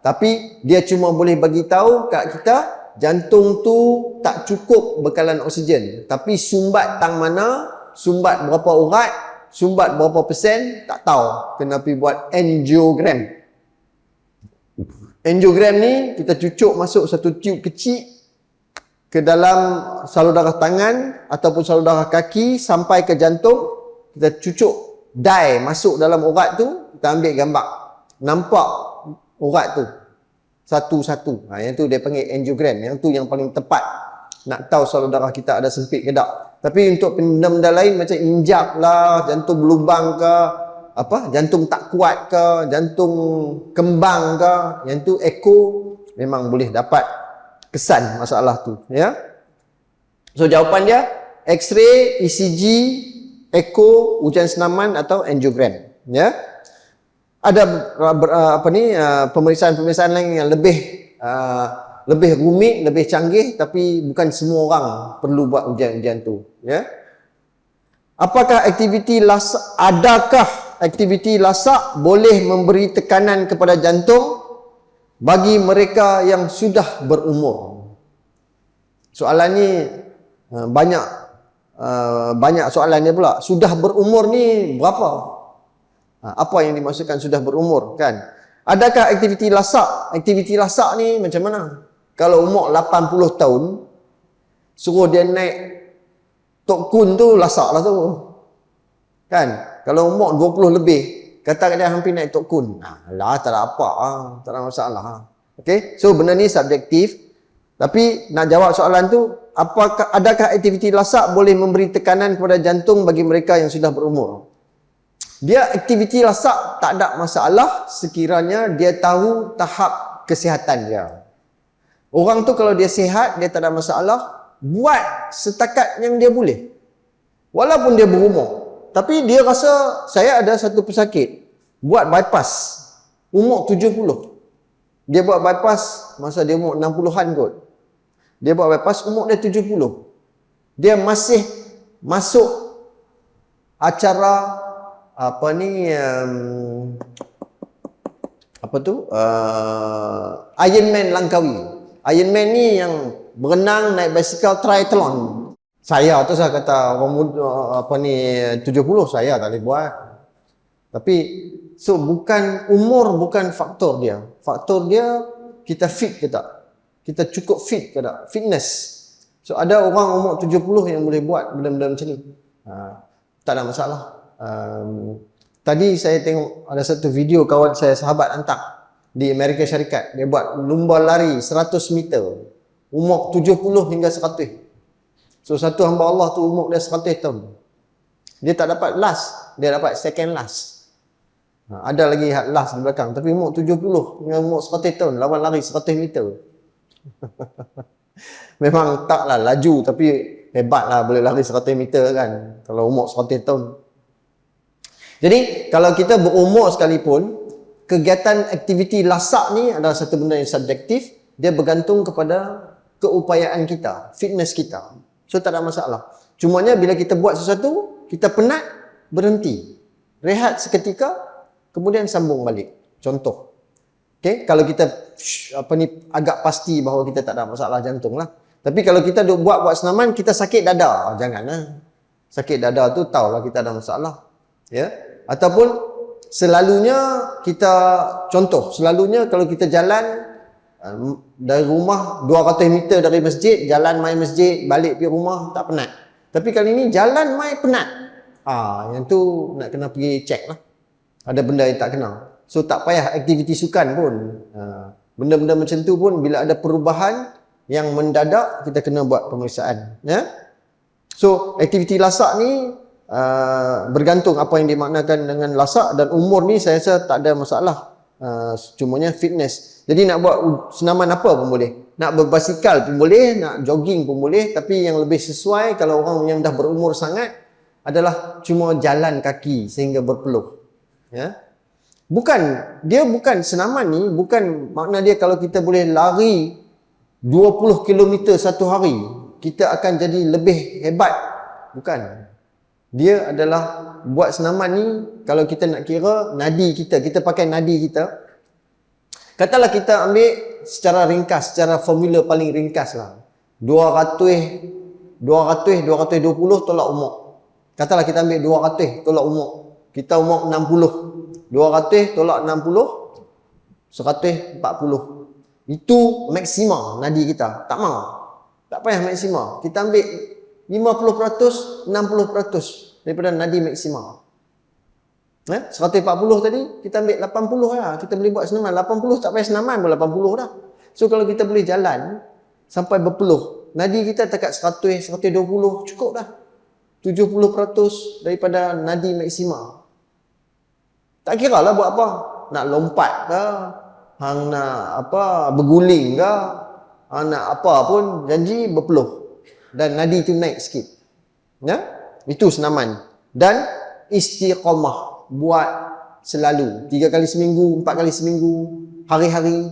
Speaker 1: Tapi dia cuma boleh bagi tahu kat kita jantung tu tak cukup bekalan oksigen. Tapi sumbat tang mana, sumbat berapa urat, sumbat berapa persen, tak tahu. Kena pergi buat angiogram. Angiogram ni kita cucuk masuk satu tube kecil ke dalam salur darah tangan ataupun salur darah kaki sampai ke jantung. Kita cucuk dye masuk dalam urat tu, kita ambil gambar. Nampak urat tu satu-satu. Yang tu dia panggil angiogram. Yang tu yang paling tepat nak tahu salur darah kita ada sempit ke tak. Tapi untuk benda-benda lain macam injap lah, jantung berlubang ke, jantung tak kuat ke, jantung kembang ke, yang tu echo memang boleh dapat kesan masalah tu, ya. So jawapan dia X-ray, ECG, echo, ujian senaman atau angiogram, ya. Ada pemeriksaan-pemeriksaan lain yang lebih rumit, lebih canggih, tapi bukan semua orang perlu buat ujian-ujian tu, ya. Apakah adakah aktiviti lasak boleh memberi tekanan kepada jantung bagi mereka yang sudah berumur? Soalan ni banyak soalan dia pula. Sudah berumur ni berapa? Apa yang dimaksudkan sudah berumur, kan? Adakah aktiviti lasak? Aktiviti lasak ni macam mana? Kalau umur 80 tahun, suruh dia naik Tok Kun tu lasak lah tu. Kan? Kalau umur 20 lebih, kata dia hampir naik Tok Kun. Lah, tak ada apa. Tak ada masalah. Okay? So, benda ni subjektif. Tapi, nak jawab soalan tu, adakah aktiviti lasak boleh memberi tekanan kepada jantung bagi mereka yang sudah berumur? Dia aktiviti lasak tak ada masalah sekiranya dia tahu tahap kesihatan dia. Orang tu kalau dia sihat, dia tak ada masalah, buat setakat yang dia boleh. Walaupun dia berumur. Tapi dia rasa, saya ada satu pesakit, buat bypass, umur 70. Dia buat bypass masa dia umur 60-an kot. Dia buat bypass umur dia 70. Dia masih masuk acara apa ni Ironman Langkawi. Ironman ni yang berenang, naik basikal, triathlon. Saya tu saya kata orang muda 70 saya tak boleh buat. Tapi so bukan umur, bukan faktor dia. Faktor dia kita fit ke tak? Kita cukup fit ke tak? Fitness. So ada orang umur 70 yang boleh buat benda-benda macam ni. Tak ada masalah. Tadi saya tengok ada satu video kawan saya, sahabat hantar di Amerika Syarikat. Dia buat lumba lari 100 meter. Umur 70 hingga 100. So satu hamba Allah tu umur dia 100 tahun. Dia tak dapat last, dia dapat second last. Ada lagi last di belakang, tapi umur 70 dengan umur 100 tahun lawan lari 100 meter. Memang taklah laju, tapi hebatlah boleh lari 100 meter kan kalau umur 100 tahun. Jadi kalau kita berumur sekalipun, kegiatan aktiviti lasak ni adalah satu benda yang subjektif. Dia bergantung kepada keupayaan kita, fitness kita. So tak ada masalah. Cumanya bila kita buat sesuatu, kita penat, berhenti. Rehat seketika, kemudian sambung balik. Contoh. Okay? Kalau kita agak pasti bahawa kita tak ada masalah jantung lah. Tapi kalau kita buat senaman, kita sakit dada. Janganlah. Sakit dada tu tahulah kita ada masalah. Ya. Ataupun selalunya kita, contoh, selalunya kalau kita jalan dari rumah 200 meter dari masjid, jalan mai masjid, balik pergi rumah, tak penat. Tapi kali ni jalan mai penat. Yang tu nak kena pergi check lah. Ada benda yang tak kena. So tak payah aktiviti sukan pun. Benda-benda macam tu pun bila ada perubahan yang mendadak, kita kena buat pemeriksaan. Ya? So aktiviti lasak ni bergantung apa yang dimaknakan dengan lasak, dan umur ni saya rasa tak ada masalah. Cumanya fitness. Jadi nak buat senaman apa pun boleh. Nak berbasikal pun boleh, nak jogging pun boleh. Tapi yang lebih sesuai kalau orang yang dah berumur sangat adalah cuma jalan kaki sehingga berpeluh. Ya. Dia bukan senaman ni, bukan makna dia kalau kita boleh lari 20 km satu hari, kita akan jadi lebih hebat. Bukan. Dia adalah buat senaman ni, kalau kita nak kira nadi kita pakai nadi kita. Katalah kita ambil secara ringkas, secara formula paling ringkas lah. 220 tolak umur. Katalah kita ambil 200 tolak umur. Kita umur 60. 200 tolak 60, 140. Itu maksima nadi kita. Tak mau. Tak payah maksima. Kita ambil 50%, 60% daripada nadi maksima. 140 tadi, kita ambil 80 lah. Kita boleh buat senaman. 80 tak payah senaman pun 80 dah. So kalau kita boleh jalan sampai berpeluh, nadi kita dekat 100, 120, cukup dah. 70% daripada nadi maksima. Tak kira lah buat apa. Nak lompat ke, hang nak berguling ke, hang nak apa pun, janji berpeluh. Dan nadi tu naik sikit. Ya? Itu senaman. Dan istiqamah. Buat selalu. 3 kali seminggu, 4 kali seminggu, hari-hari.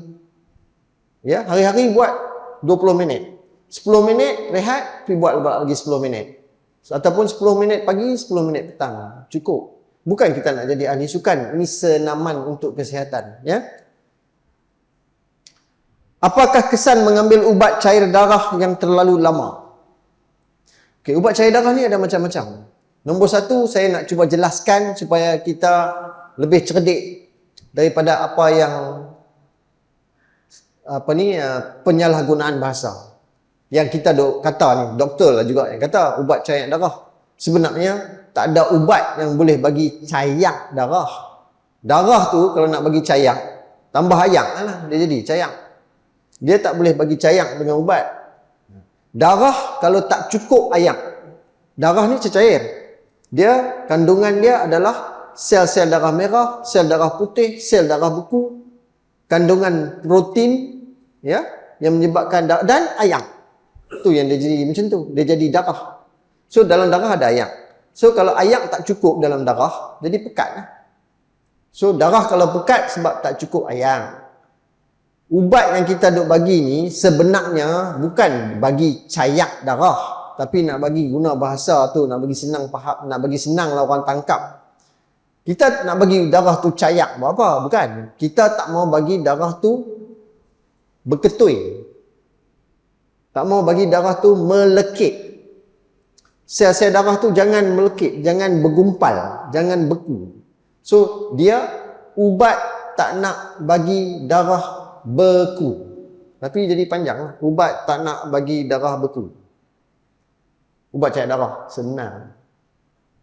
Speaker 1: Ya, hari-hari buat 20 minit. 10 minit rehat, pergi buat lagi 10 minit. Ataupun 10 minit pagi, 10 minit petang. Cukup. Bukan kita nak jadi ahli sukan. Ini senaman untuk kesihatan. Ya. Apakah kesan mengambil ubat cair darah yang terlalu lama? Okay, ubat cair darah ni ada macam-macam. Nombor satu, saya nak cuba jelaskan supaya kita lebih cerdik daripada apa yang penyalahgunaan bahasa. Yang kita kata ni, doktor lah juga yang kata ubat cair darah. Sebenarnya tak ada ubat yang boleh bagi cair darah. Darah tu kalau nak bagi cair, tambah ayak lah dia jadi cair. Dia tak boleh bagi cair dengan ubat. Darah kalau tak cukup ayak, darah ni cecair. Dia, kandungan dia adalah sel-sel darah merah, sel darah putih, sel darah beku, kandungan protein, ya, yang menyebabkan darah, dan ayak. Tu yang dia jadi macam tu, dia jadi darah. So dalam darah ada ayak. So kalau ayak tak cukup dalam darah, jadi pekat lah. So darah kalau pekat sebab tak cukup ayak. Ubat yang kita duk bagi ni sebenarnya bukan bagi cayak darah, tapi nak bagi guna bahasa tu, nak bagi senang faham, nak bagi senang lah orang tangkap. Kita nak bagi darah tu cayak buat apa? Bukan. Kita tak mau bagi darah tu berketui. Tak mau bagi darah tu melekit. Sel-sel darah tu jangan melekit, jangan bergumpal, jangan beku. So, dia ubat tak nak bagi darah beku. Tapi jadi panjang lah. Ubat tak nak bagi darah beku. Ubat cair darah. Senang.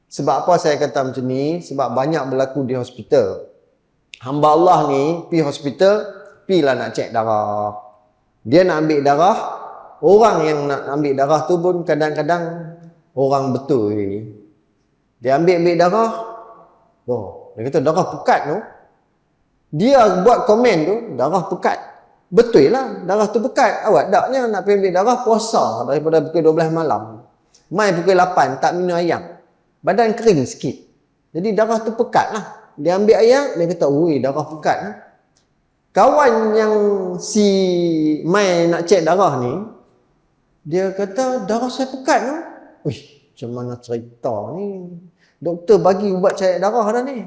Speaker 1: Sebab apa saya kata macam ni? Sebab banyak berlaku di hospital. Hamba Allah ni pergi hospital, pergilah nak cek darah. Dia nak ambil darah. Orang yang nak ambil darah tu pun kadang-kadang orang betul. Dia ambil darah. Oh, dia kata darah pekat tu. Dia buat komen tu, darah pekat. Betul lah, darah tu pekat. Awak taknya nak pergi ambil darah puasa daripada pukul 12 malam. Mai pukul 8, tak minum ayam. Badan kering sikit. Jadi darah tu pekat lah. Dia ambil ayam, dia kata, ui darah pekat lah. Kawan yang si Mai nak cek darah ni, dia kata, darah saya pekat lah. Wih, macam mana cerita ni? Doktor bagi ubat cair darah dah ni.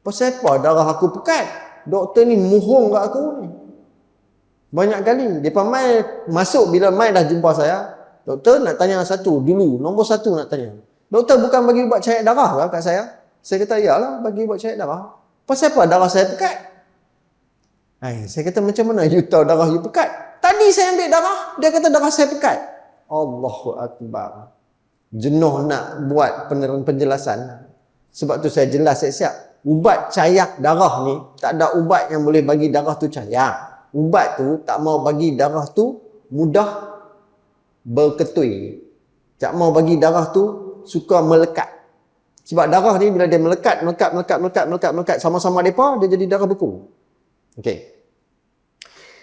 Speaker 1: Pasal apa darah aku pekat? Doktor ni mohong kat aku ni. Banyak kali. Depa Mai masuk, bila Mai dah jumpa saya, doktor nak tanya satu dulu. Nombor satu nak tanya. Doktor bukan bagi ubat cair darah ke kat saya? Saya kata, iyalah bagi ubat cair darah. Pasal apa darah saya pekat? Saya kata, macam mana you tahu darah you pekat? Tadi saya ambil darah, dia kata darah saya pekat. Allahu Akbar. Jenuh nak buat penjelasan. Sebab tu saya jelas siap-siap. Ubat cayak darah ni, tak ada ubat yang boleh bagi darah tu cayak. Ubat tu tak mau bagi darah tu mudah berketui. Tak mau bagi darah tu suka melekat. Sebab darah ni bila dia melekat sama-sama mereka, dia jadi darah beku. Okey.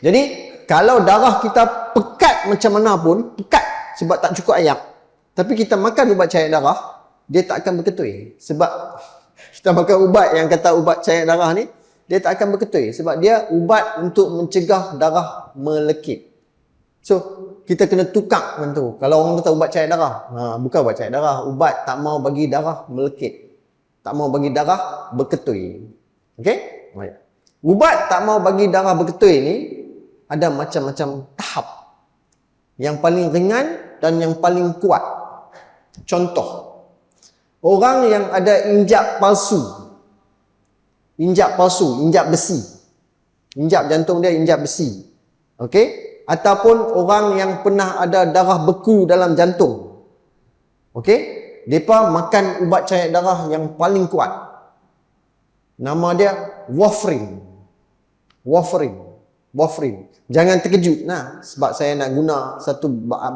Speaker 1: Jadi, kalau darah kita pekat macam mana pun, pekat sebab tak cukup air. Tapi kita makan ubat cair darah, dia tak akan berketui. Sebab kita makan ubat yang kata ubat cair darah ni, dia tak akan berketui. Sebab dia ubat untuk mencegah darah melekit. So, kita kena tukar dengan tu. Kalau orang kata ubat cair darah, bukan ubat cair darah. Ubat tak mau bagi darah melekit. Tak mau bagi darah berketui. Okey? Ubat tak mau bagi darah berketui ni, ada macam-macam tahap. Yang paling ringan dan yang paling kuat. Contoh, orang yang ada injap palsu, injap besi, injap jantung dia injap besi, okey? Ataupun orang yang pernah ada darah beku dalam jantung, okey? Mereka makan ubat cair darah yang paling kuat. Nama dia warfarin. Jangan terkejut sebab saya nak guna satu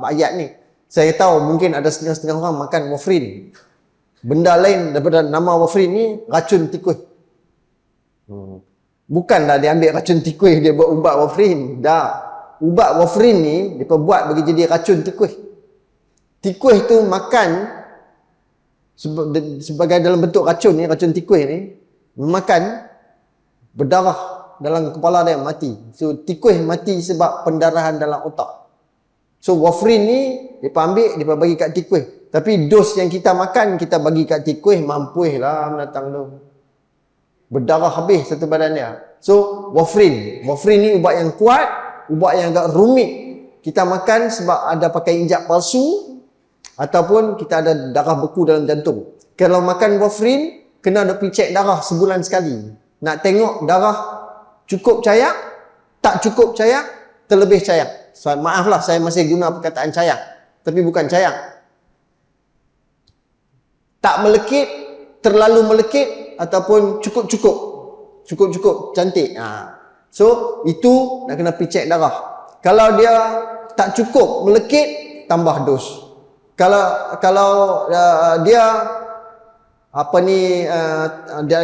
Speaker 1: ayat ni. Saya tahu mungkin ada setengah-setengah orang makan warfarin. Benda lain daripada nama warfarin ni, racun tikus. Bukanlah dia ambil racun tikus, dia buat ubat warfarin. Dah. Ubat warfarin ni, dia buat bagi jadi racun tikus. Tikus tu makan, sebagai dalam bentuk racun ni, racun tikus ni, makan, berdarah dalam kepala dia, mati. So, tikus mati sebab pendarahan dalam otak. So, warfarin ni, dia ambil, dia bagi kat tikus. Tapi dos yang kita makan, kita bagi kat tikus, mampuih lah menatang tu. Berdarah habis satu badan dia. So, warfarin. Warfarin ni ubat yang kuat, ubat yang agak rumit. Kita makan sebab ada pakai injak palsu, ataupun kita ada darah beku dalam jantung. Kalau makan warfarin, kena ada pergi cek darah sebulan sekali. Nak tengok darah cukup cayak, tak cukup cayak, terlebih cayak. So, maaflah saya masih guna perkataan cayak, tapi bukan cayak. Tak melekit, terlalu melekit, ataupun cukup cantik. So, itu nak kena pergi cek darah. Kalau dia tak cukup melekit, tambah dos. Kalau dia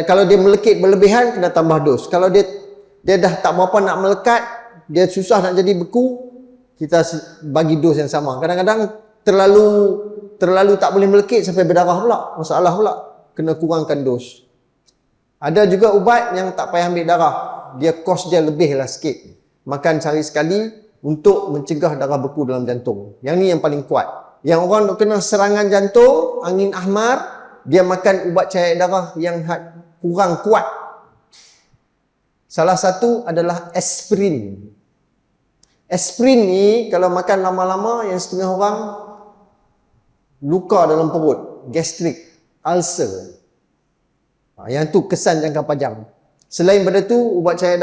Speaker 1: kalau dia melekit berlebihan, kena tambah dos. Kalau dia dah tak berapa nak melekat, dia susah nak jadi beku, kita bagi dos yang sama. Kadang-kadang terlalu tak boleh melekit sampai berdarah pula. Masalah pula. Kena kurangkan dos. Ada juga ubat yang tak payah ambil darah. Dia kos dia lebih lah sikit. makan sehari sekali untuk mencegah darah beku dalam jantung. Yang ni yang paling kuat. Yang orang dok kena serangan jantung, angin ahmar, dia makan ubat cair darah yang kurang kuat. Salah satu adalah aspirin. Aspirin ni kalau makan lama-lama, yang setengah orang luka dalam perut, gastrik, ulcer. Yang tu kesan jangka panjang. Selain daripada tu, ubat cair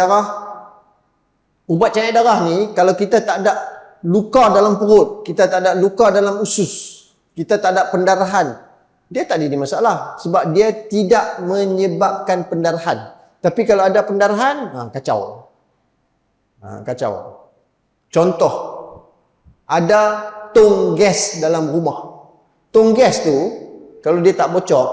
Speaker 1: darah ni, kalau kita tak ada luka dalam perut, kita tak ada luka dalam usus, kita tak ada pendarahan, dia tak ada masalah. Sebab dia tidak menyebabkan pendarahan. Tapi kalau ada pendarahan, kacau. Kacau. Contoh, ada tong gas dalam rumah. Tong gas tu, kalau dia tak bocor,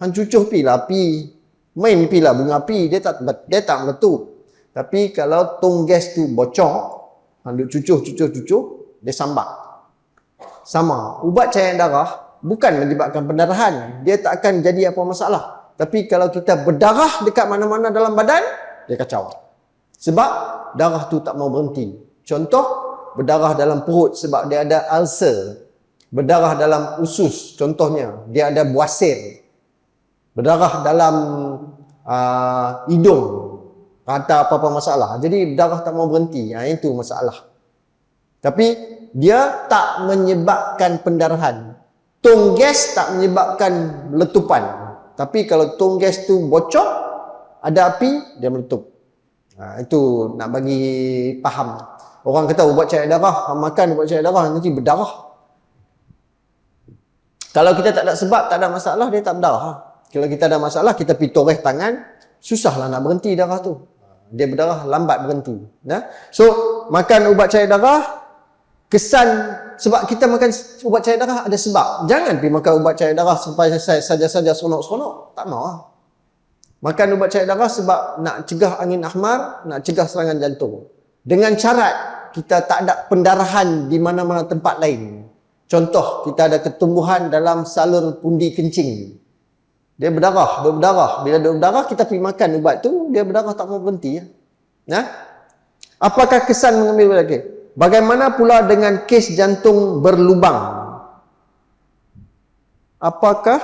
Speaker 1: cucuh pilah api. Main pilah bunga api, dia tak meletup. Tapi kalau tong gas tu bocor, duk cucuh, dia sambat. Sama, ubat cair darah bukan menyebabkan pendarahan. Dia tak akan jadi apa masalah. Tapi kalau kita berdarah dekat mana-mana dalam badan, dia kacau. Sebab darah tu tak mau berhenti. Contoh, berdarah dalam perut sebab dia ada ulcer. Berdarah dalam usus, contohnya, dia ada buasir. Berdarah dalam hidung, ada apa-apa masalah. Jadi darah tak mau berhenti. Itu masalah. Tapi dia tak menyebabkan pendarahan. Tong gas tak menyebabkan letupan. Tapi kalau tong gas tu bocor, ada api, dia meletup. Itu nak bagi faham. Orang kata ubat cair darah, makan ubat cair darah, nanti berdarah. Kalau kita tak ada sebab, tak ada masalah, dia tak berdarah. Kalau kita ada masalah, kita pergi toreh tangan, susahlah nak berhenti darah tu. Dia berdarah, lambat berhenti. So, makan ubat cair darah, kesan, sebab kita makan ubat cair darah ada sebab. Jangan pergi makan ubat cair darah sampai saja-saja seronok-seronok. Tak mau lah. Makan ubat cair darah sebab nak cegah angin ahmar, nak cegah serangan jantung. Dengan syarat kita tak ada pendarahan di mana-mana tempat lain. Contoh, kita ada ketumbuhan dalam salur pundi kencing. Dia berdarah. Bila dia berdarah, kita pergi makan ubat tu, dia berdarah tak mau berhenti. Apakah kesan mengambil lagi? Bagaimana pula dengan kes jantung berlubang? Apakah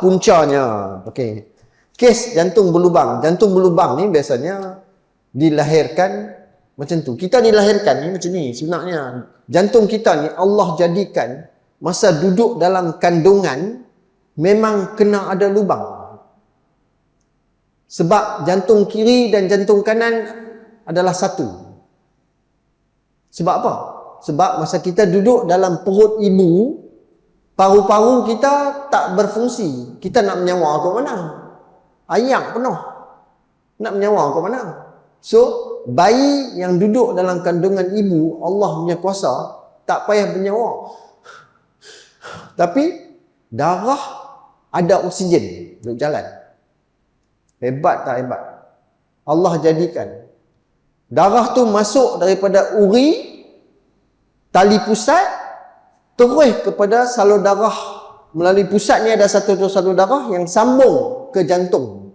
Speaker 1: puncanya? Okey. Kes jantung berlubang. Jantung berlubang ni biasanya dilahirkan macam tu. Kita dilahirkan ni macam ni sebenarnya. Jantung kita ni Allah jadikan masa duduk dalam kandungan memang kena ada lubang. Sebab jantung kiri dan jantung kanan adalah satu. Sebab apa? Sebab masa kita duduk dalam perut ibu, paru-paru kita tak berfungsi. Kita nak menyawa ke mana? Ayak penuh. Nak menyawa ke mana? So, bayi yang duduk dalam kandungan ibu, Allah punya kuasa, tak payah bernyawa. Tapi, darah ada oksigen duduk jalan. Hebat tak hebat? Allah jadikan. Darah tu masuk daripada uri, tali pusat, terus kepada salur darah. Melalui pusat ni ada satu salur darah yang sambung ke jantung.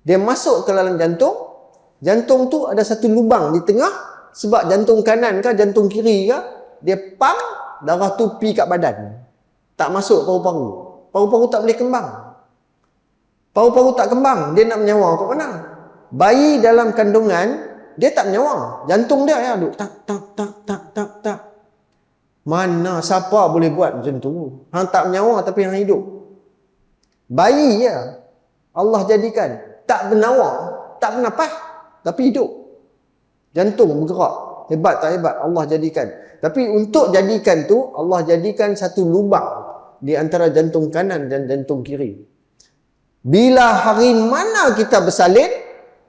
Speaker 1: Dia masuk ke dalam jantung. Jantung tu ada satu lubang di tengah. Sebab jantung kanan ke jantung kiri ke, dia pump darah tu pi kat badan. Tak masuk paru-paru. Paru-paru tak boleh kembang. Paru-paru tak kembang, dia nak menyawa kat mana? Bayi dalam kandungan, dia tak menyawa. Jantung dia ya duk tak. Mana siapa boleh buat macam tu? Hang tak menyawa tapi hang hidup. Bayi ya. Allah jadikan tak bernyawa, tak bernafas tapi hidup. Jantung bergerak. Hebat tak hebat? Allah jadikan. Tapi untuk jadikan tu, Allah jadikan satu lubang di antara jantung kanan dan jantung kiri. Bila hari mana kita bersalin,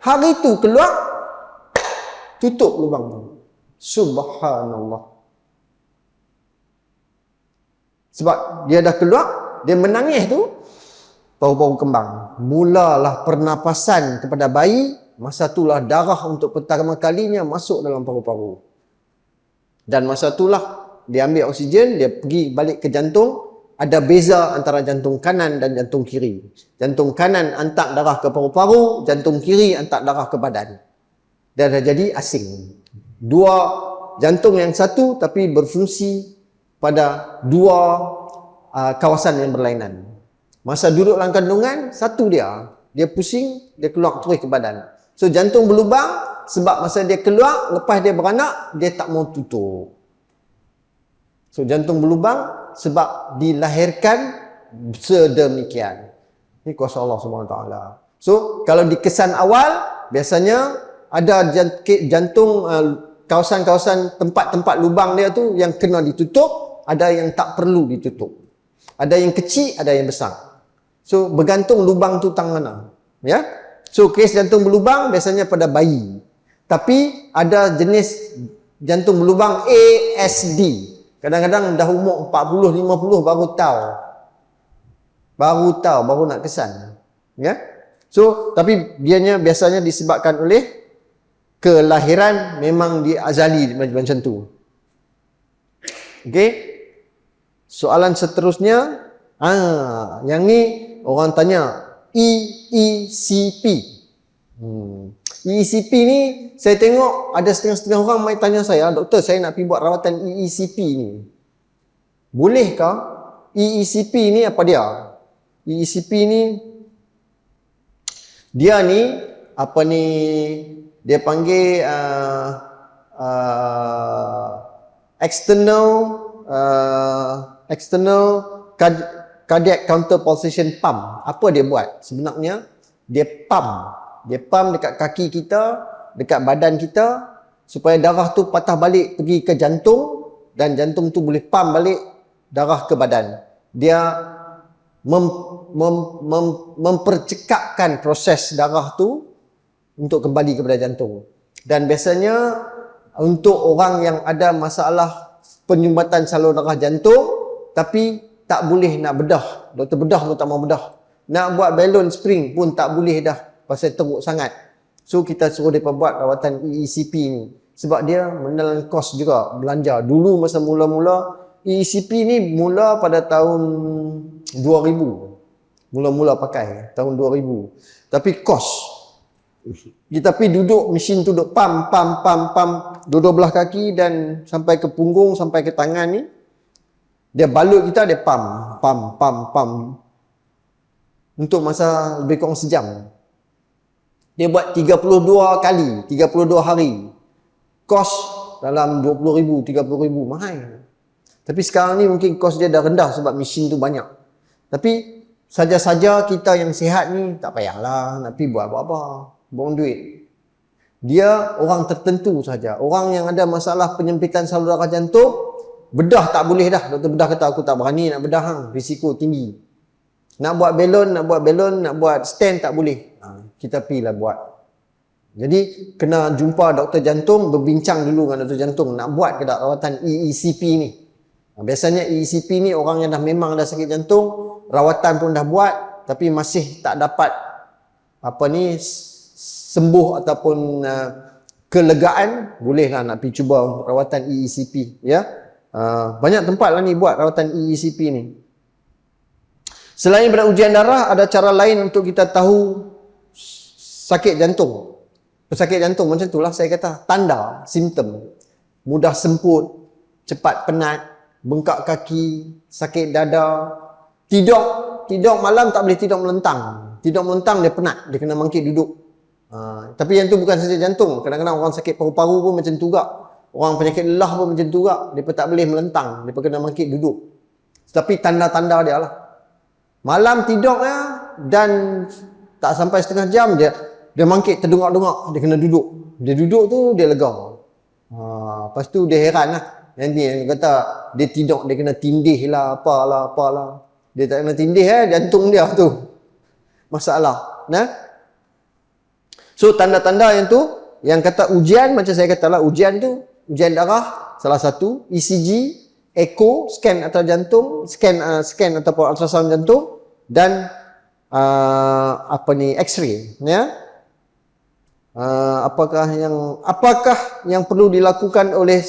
Speaker 1: hari tu keluar, tutup lubang tu. Subhanallah. Sebab dia dah keluar, dia menangis tu, paru-paru kembang. Mulalah pernafasan kepada bayi, masa itulah darah untuk pertama kalinya masuk dalam paru-paru. Dan masa itulah dia ambil oksigen, dia pergi balik ke jantung. Ada beza antara jantung kanan dan jantung kiri. Jantung kanan hantar darah ke paru-paru, jantung kiri hantar darah ke badan. Dia dah jadi asing. Dua jantung yang satu tapi berfungsi pada dua kawasan yang berlainan. Masa duduk dalam kandungan, satu dia pusing, dia keluar terus ke badan. So jantung berlubang sebab masa dia keluar, lepas dia beranak, dia tak mau tutup. So jantung berlubang sebab dilahirkan sedemikian. Ini kuasa Allah SWT. So kalau di kesan awal, biasanya ada jantung, kawasan-kawasan tempat-tempat lubang dia tu yang kena ditutup, ada yang tak perlu ditutup. Ada yang kecil, ada yang besar. So bergantung lubang tu tang mana. Ya. So kes jantung berlubang biasanya pada bayi. Tapi ada jenis jantung berlubang ASD. Kadang-kadang dah umur 40, 50 baru nak kesan. Ya. So tapi biasanya disebabkan oleh kelahiran memang dia azali macam tu. Okey. Soalan seterusnya, yang ni orang tanya EECP. EECP ni saya tengok ada setengah-setengah orang mai tanya saya, doktor saya nak pergi buat rawatan EECP ni. Bolehkah? EECP ni apa dia? EECP ni dia panggil external cardiac counter pulsation pump. Apa dia buat? Sebenarnya dia pump dekat kaki kita, dekat badan kita supaya darah tu patah balik pergi ke jantung dan jantung tu boleh pump balik darah ke badan. Dia mempercekapkan proses darah tu untuk kembali kepada jantung. Dan biasanya untuk orang yang ada masalah penyumbatan salur darah jantung tapi tak boleh nak bedah, doktor bedah pun tak mau bedah, nak buat balloon spring pun tak boleh dah pasal teruk sangat. So kita suruh mereka buat rawatan EECP ni sebab dia menelan kos juga belanja. Dulu masa mula-mula EECP ni mula pada tahun 2000, mula-mula pakai tahun 2000, tapi kos. Kita pergi duduk, mesin tu duduk pam, dua belah kaki dan sampai ke punggung, sampai ke tangan ni. Dia balut kita, dia pam. Untuk masa lebih kurang sejam. Dia buat 32 kali, 32 hari. Kos dalam 20,000, 30,000, mahal. Tapi sekarang ni mungkin kos dia dah rendah sebab mesin tu banyak. Tapi saja-saja kita yang sihat ni tak payahlah nak pergi buat apa-apa. Buang duit. Dia orang tertentu saja. Orang yang ada masalah penyempitan salur darah jantung, bedah tak boleh dah. Doktor bedah kata aku tak berani nak bedah, risiko tinggi. Nak buat balloon, nak buat stent tak boleh. Kita pergilah buat. Jadi kena jumpa doktor jantung, berbincang dulu dengan doktor jantung nak buat ke tak rawatan EECP ni. Biasanya EECP ni orang yang dah memang dah sakit jantung, rawatan pun dah buat tapi masih tak dapat sembuh ataupun kelegaan, bolehlah nak pergi cuba rawatan EECP, ya. Banyak tempat lah ni buat rawatan EECP ni. Selain daripada ujian darah, ada cara lain untuk kita tahu sakit jantung. Pesakit jantung macam itulah saya kata, tanda, simptom. Mudah semput, cepat penat, bengkak kaki, sakit dada, tidur malam tak boleh tidur melentang. Tidur melentang dia penat, dia kena bangkit duduk. Tapi yang tu bukan saja jantung. Kadang-kadang orang sakit paru-paru pun macam tu juga. Orang penyakit lelah pun macam tu juga. Mereka tak boleh melentang. Mereka kena bangkit duduk. Tapi tanda-tanda dia lah. Malam tidurnya dan tak sampai setengah jam dia bangkit terdungak-dungak. Dia kena duduk. Dia duduk tu dia lega. Lepas tu dia heran lah. Yang ni yang kata dia tidur, dia kena tindih lah, apalah. Dia tak kena tindih jantung dia tu. Masalah. So tanda-tanda yang tu, yang kata ujian, macam saya katalah ujian tu, ujian darah salah satu, ECG, echo, scan atau jantung, scan ataupun ultrasound jantung, dan X-ray, ya. Apakah yang perlu dilakukan oleh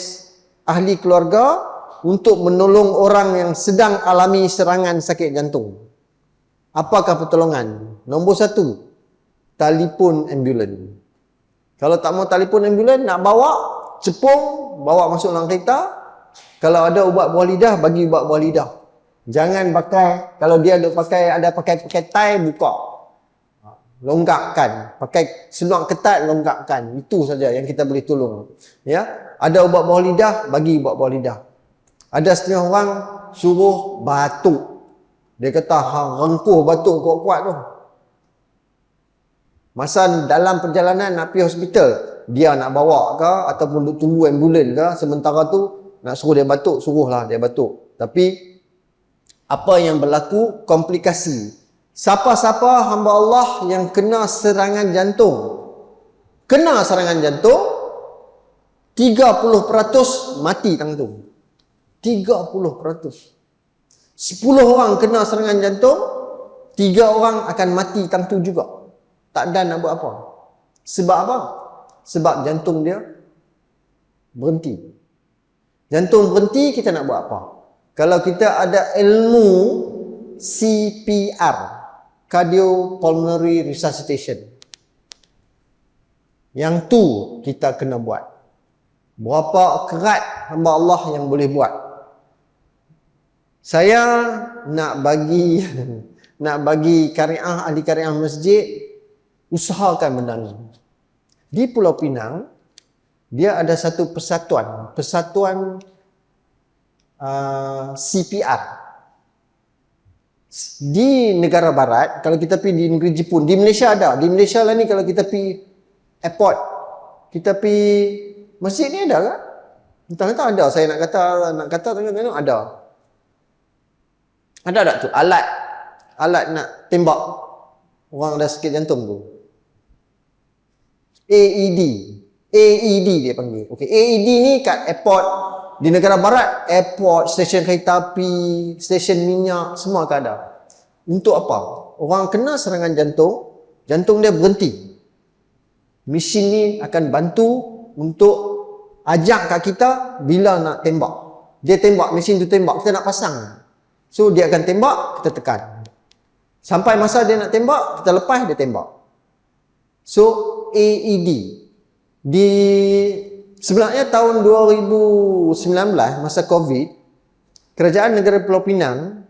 Speaker 1: ahli keluarga untuk menolong orang yang sedang alami serangan sakit jantung? Apakah pertolongan? Nombor 1, telefon ambulans. Kalau tak mau telefon ambulan, nak bawa, cepung, bawa masuk dalam kereta. Kalau ada ubat buah lidah, bagi ubat buah lidah. Jangan pakai, kalau dia ada pakai tie, buka. Longgakkan. Pakai seluar ketat, longgakkan. Itu saja yang kita boleh tolong. Ya, ada ubat buah lidah, bagi ubat buah lidah. Ada setengah orang suruh batuk. Dia kata, rengkuh batuk kuat-kuat tu. Masa dalam perjalanan nak pergi hospital, dia nak bawa ke ataupun duk tunggu ambulan ke, sementara tu nak suruh dia batuk, suruhlah dia batuk. Tapi apa yang berlaku? Komplikasi. Siapa-siapa hamba Allah yang kena serangan jantung, 30% mati tang tu. 30%. 10 orang kena serangan jantung, 3 orang akan mati tang tu juga. Tak ada nak buat apa. Sebab apa? Sebab jantung dia berhenti. Jantung berhenti, kita nak buat apa? Kalau kita ada ilmu CPR, Cardiopulmonary Resuscitation, yang tu kita kena buat. Berapa kerat hamba Allah yang boleh buat? Saya nak bagi ahli kariah masjid usahakan benda ni. Di Pulau Pinang, dia ada satu persatuan CPR. Di negara barat, kalau kita pergi di negeri Jepun, di Malaysia ada. Di Malaysia lah ni, kalau kita pergi airport, kita pergi masjid ni ada kan? Entah-entah ada. Saya nak kata tengok ada. Ada tak tu? Alat nak tembak orang ada sakit jantung tu. AED dia panggil. Okey, AED ni kat airport di negara barat, airport, stesen kereta api, stesen minyak, semua akan ada. Untuk apa? Orang kena serangan jantung dia berhenti. Mesin ni akan bantu untuk ajak kat kita bila nak tembak. Dia tembak, mesin tu tembak, kita nak pasang. So dia akan tembak, kita tekan. Sampai masa dia nak tembak, kita lepas, dia tembak. So AED. Sebenarnya tahun 2019 masa Covid, Kerajaan Negara Pulau Pinang,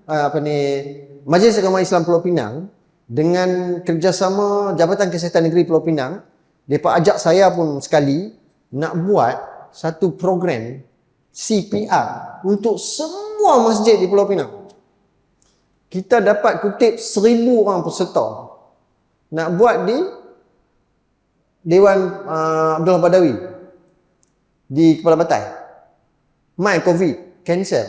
Speaker 1: Majlis Agama Islam Pulau Pinang dengan kerjasama Jabatan Kesihatan Negeri Pulau Pinang, mereka ajak saya pun sekali nak buat satu program CPR untuk semua masjid di Pulau Pinang. Kita dapat kutip 1,000 orang peserta nak buat di Dewan Abdullah Badawi di Kepala Batai. My COVID, cancel.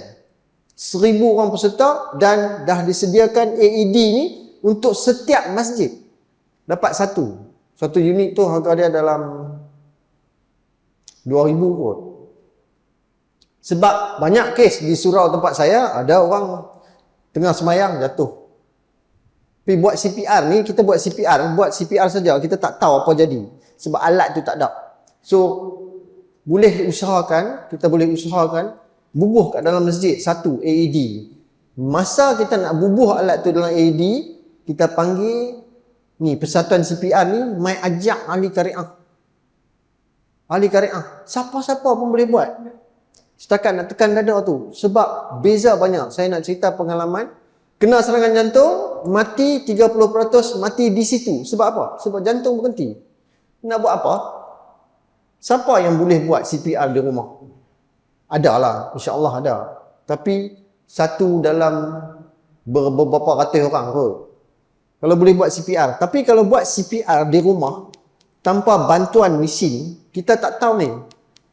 Speaker 1: 1,000 orang peserta dan dah disediakan AED ni untuk setiap masjid. Dapat satu. Satu unit tu harga dia dalam 2,000 kot. Sebab banyak kes di surau tempat saya, ada orang tengah semayang jatuh. Tapi buat CPR ni, kita buat CPR saja, kita tak tahu apa jadi. Sebab alat tu tak ada. So, kita boleh usahakan bubuh kat dalam masjid satu AED. Masa kita nak bubuh alat tu dalam AED, kita panggil ni persatuan CPR ni, mai ajak ahli kariah. Siapa-siapa pun boleh buat. Setakat nak tekan dada tu. Sebab beza banyak. Saya nak cerita pengalaman. Kena serangan jantung, mati 30% mati di situ. Sebab apa? Sebab jantung berhenti. Nak buat apa? Siapa yang boleh buat CPR di rumah? Adalah, insya-Allah ada. Tapi satu dalam beberapa ratus orang kot. Kalau boleh buat CPR. Tapi kalau buat CPR di rumah tanpa bantuan mesin, kita tak tahu ni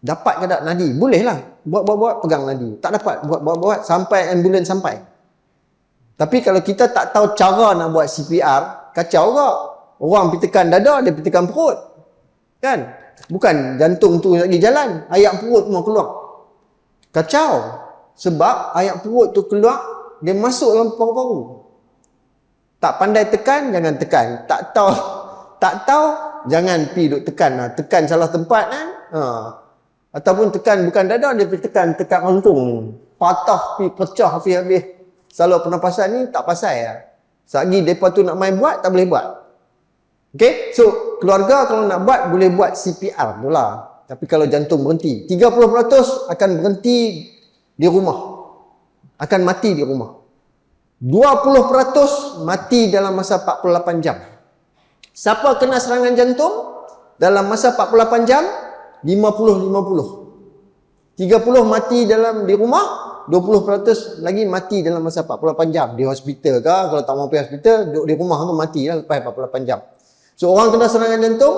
Speaker 1: dapat ke tak nadi. Boleh lah. Buat pegang nadi. Tak dapat. Buat sampai ambulans sampai. Tapi kalau kita tak tahu cara nak buat CPR, kacau ke? Orang pergi tekan dada, dia pergi tekan perut. Kan? Bukan jantung tu lagi jalan, ayak perut semua keluar. Kacau. Sebab ayak perut tu keluar, dia masuk dalam paru-paru. Tak pandai tekan, jangan tekan. Tak tahu, jangan pergi duk tekan. Tekan salah tempat kan? Ataupun tekan bukan dada, dia pergi tekan jantung. Patah, pergi pecah habis-habis. Saluran pernafasan ni tak pasal ya. Selagi mereka tu nak main buat, tak boleh buat. Okay, so keluarga kalau nak buat boleh buat CPR tu lah. Tapi kalau jantung berhenti, 30% akan berhenti di rumah, akan mati di rumah. 20% mati dalam masa 48 jam. Siapa kena serangan jantung dalam masa 48 jam? 50-50. 30 mati di rumah, 20% lagi mati dalam masa 48 jam. Di hospital ke, kalau tak mau pergi hospital, duduk di rumah tu mati lah lepas 48 jam. So orang kena serangan jantung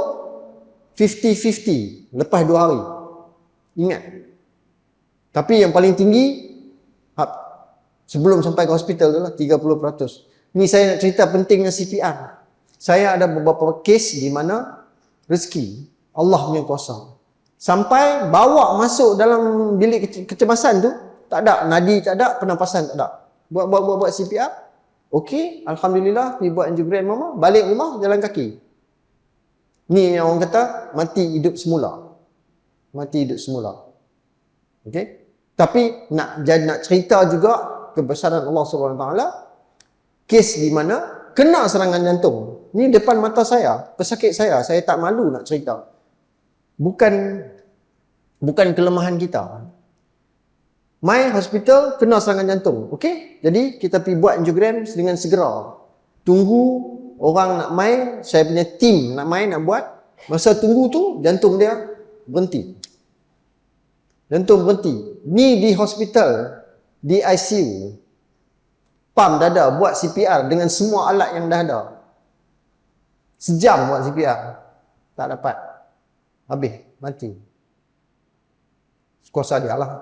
Speaker 1: 50-50 lepas 2 hari. Ingat. Tapi yang paling tinggi sebelum sampai ke hospital tu lah 30%. Ni saya nak cerita pentingnya CPR. Saya ada beberapa kes di mana rezeki Allah punya kuasa. Sampai bawa masuk dalam bilik kecemasan tu, tak ada nadi, tak ada pernafasan, tak ada. Buat CPR. Okey, alhamdulillah, pergi buat angiogram mama, balik rumah jalan kaki. Ni yang orang kata mati hidup semula. Mati hidup semula. Okey? Tapi nak cerita juga kebesaran Allah Subhanahu Wa Taala, kes di mana kena serangan jantung. Ni depan mata saya, pesakit saya tak malu nak cerita. Bukan kelemahan kita. My hospital kena serangan jantung. Okey? Jadi kita pergi buat angiogram dengan segera. Tunggu orang nak main, saya punya tim nak main, nak buat. Masa tunggu tu, jantung dia berhenti. Jantung berhenti. Ni di hospital, di ICU. Pam dada, buat CPR dengan semua alat yang dah ada. Sejam buat CPR. Tak dapat. Habis, mati. Kuasa dia lah.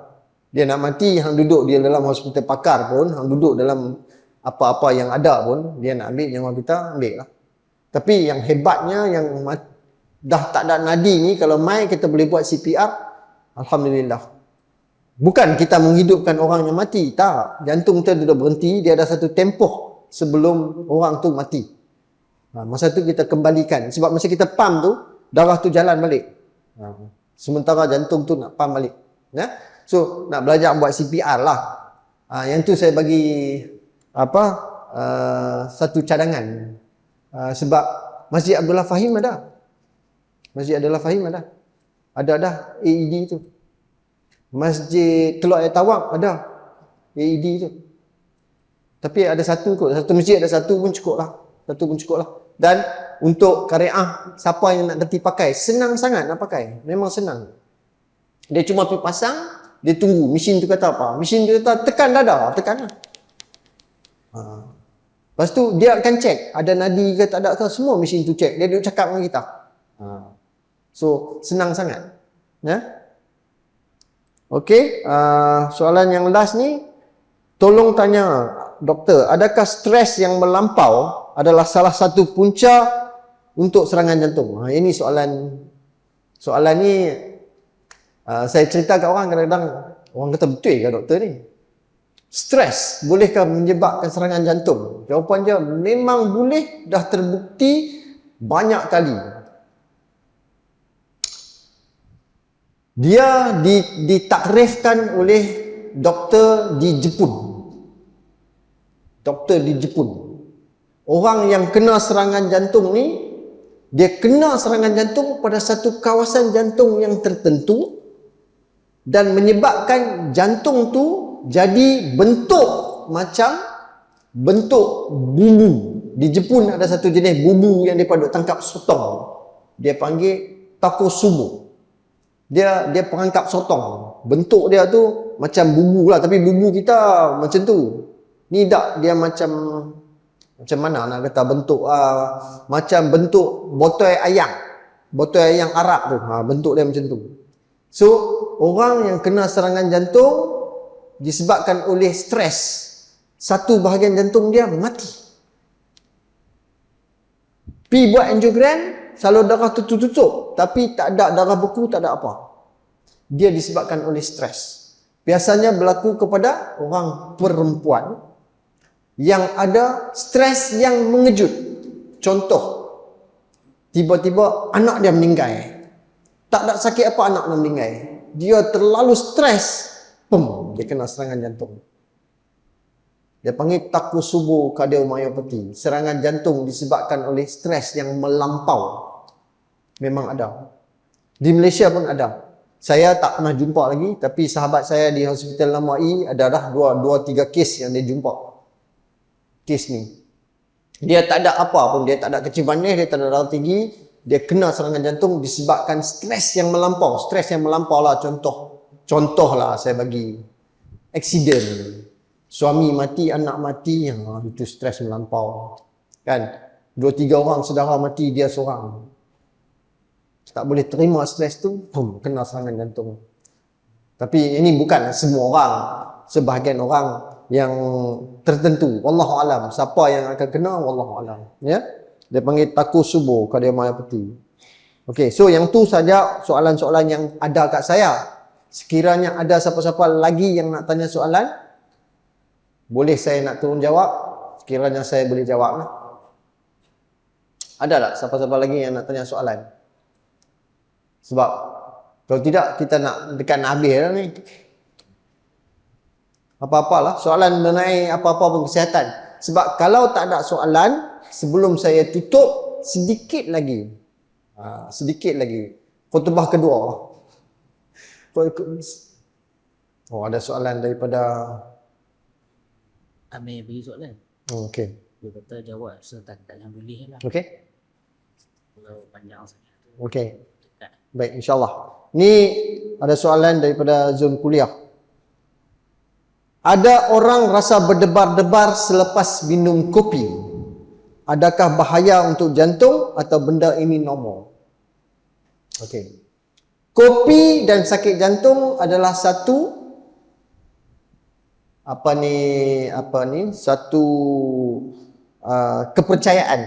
Speaker 1: Dia nak mati, hang duduk dia dalam hospital pakar pun, hang duduk dalam apa-apa yang ada pun, dia nak ambil nyawa kita, ambil lah. Tapi yang hebatnya, yang dah tak ada nadi ni, kalau mai kita boleh buat CPR, alhamdulillah. Bukan kita menghidupkan orang yang mati, tak. Jantung kita dah berhenti, dia ada satu tempoh sebelum orang tu mati. Masa tu kita kembalikan. Sebab masa kita pump tu, darah tu jalan balik. Sementara jantung tu nak pump balik. So, nak belajar buat CPR lah. Yang tu saya bagi satu cadangan. Sebab Masjid Abdullah Fahim ada. Masjid Abdullah Fahim ada. Ada dah AED tu. Masjid Teluk Air Tawang ada AED tu. Tapi ada satu kot. Satu masjid ada satu pun cukup lah. Satu pun cukup lah. Dan untuk kareah, siapa yang nak reti pakai, senang sangat nak pakai. Memang senang. Dia cuma pergi pasang, dia tunggu. Mesin tu kata apa? Mesin tu kata tekan dada. Tekan lah. Lepas tu dia akan cek ada nadi ke tak ada ke, semua mesin tu cek. Dia duduk cakap dengan kita. So senang sangat. Okey, soalan yang last ni, tolong tanya doktor, adakah stres yang melampau adalah salah satu punca untuk serangan jantung? Ini soalan ni saya cerita kat orang, kadang-kadang orang kata betul ke doktor ni? Stres bolehkah menyebabkan serangan jantung? Jawapan dia memang boleh, dah terbukti banyak kali. Dia ditakrifkan oleh doktor di Jepun. Doktor di Jepun. Orang yang kena serangan jantung ni, dia kena serangan jantung pada satu kawasan jantung yang tertentu dan menyebabkan jantung tu jadi bentuk macam bentuk bubu. Di Jepun ada satu jenis bubu yang mereka duk tangkap sotong. Dia panggil takosumo. Dia perangkap sotong. Bentuk dia tu macam bubu lah, tapi bubu kita macam tu. Ni tak, dia macam mana nak kata bentuk, macam bentuk botol ayam. Botol ayam Arab tu. Bentuk dia macam tu. So, orang yang kena serangan jantung disebabkan oleh stres, satu bahagian jantung dia mati. Pi buat angiogram, salur darah tutup, tapi tak ada darah beku, tak ada apa. Dia disebabkan oleh stres. Biasanya berlaku kepada orang perempuan yang ada stres yang mengejut. Contoh, tiba-tiba anak dia meninggal. Tak ada sakit apa anak dia meninggal. Dia terlalu stres, dia kena serangan jantung. Dia panggil takusubu kardiomyopati. Serangan jantung disebabkan oleh stres yang melampau. Memang ada. Di Malaysia pun ada. Saya tak pernah jumpa lagi, tapi sahabat saya di Hospital Lamai ada dah 2-3 kes yang dia jumpa. Kes ni. Dia tak ada apa pun, dia tak ada kecil manis, dia tak ada darah tinggi, dia kena serangan jantung disebabkan stres yang melampau. Stres yang melampau lah contoh lah saya bagi. Accident. Suami mati, anak mati, itu stres melampau. Kan? 2-3 orang saudara mati, dia seorang. Tak boleh terima stres tu, kena serangan jantung. Tapi ini bukan semua orang. Sebahagian orang yang tertentu. Wallahu alam. Siapa yang akan kena, wallahu alam. Ya? Dia panggil takusubu kardiomyopati. Okey, so yang tu saja soalan-soalan yang ada kat saya. Sekiranya ada siapa-siapa lagi yang nak tanya soalan, boleh saya nak turun jawab. Sekiranya saya boleh jawab lah. Ada tak siapa-siapa lagi yang nak tanya soalan? Sebab kalau tidak, kita nak dekat nak habis dah ni. Apa-apalah, soalan mengenai apa-apa pun kesihatan. Sebab kalau tak ada soalan, sebelum saya tutup, sedikit lagi. Khutbah kedua. Oh, ada soalan daripada
Speaker 2: Amir bagi soalan.
Speaker 1: Okey.
Speaker 2: Dia kata jawab setakat yang boleh lah.
Speaker 1: Okey.
Speaker 2: Kalau panjang sangat.
Speaker 1: Okey. Baik, insyaAllah. Ni ada soalan daripada zon kuliah. Ada orang rasa berdebar-debar selepas minum kopi. Adakah bahaya untuk jantung atau benda ini normal? Okey. Kopi dan sakit jantung adalah satu satu kepercayaan.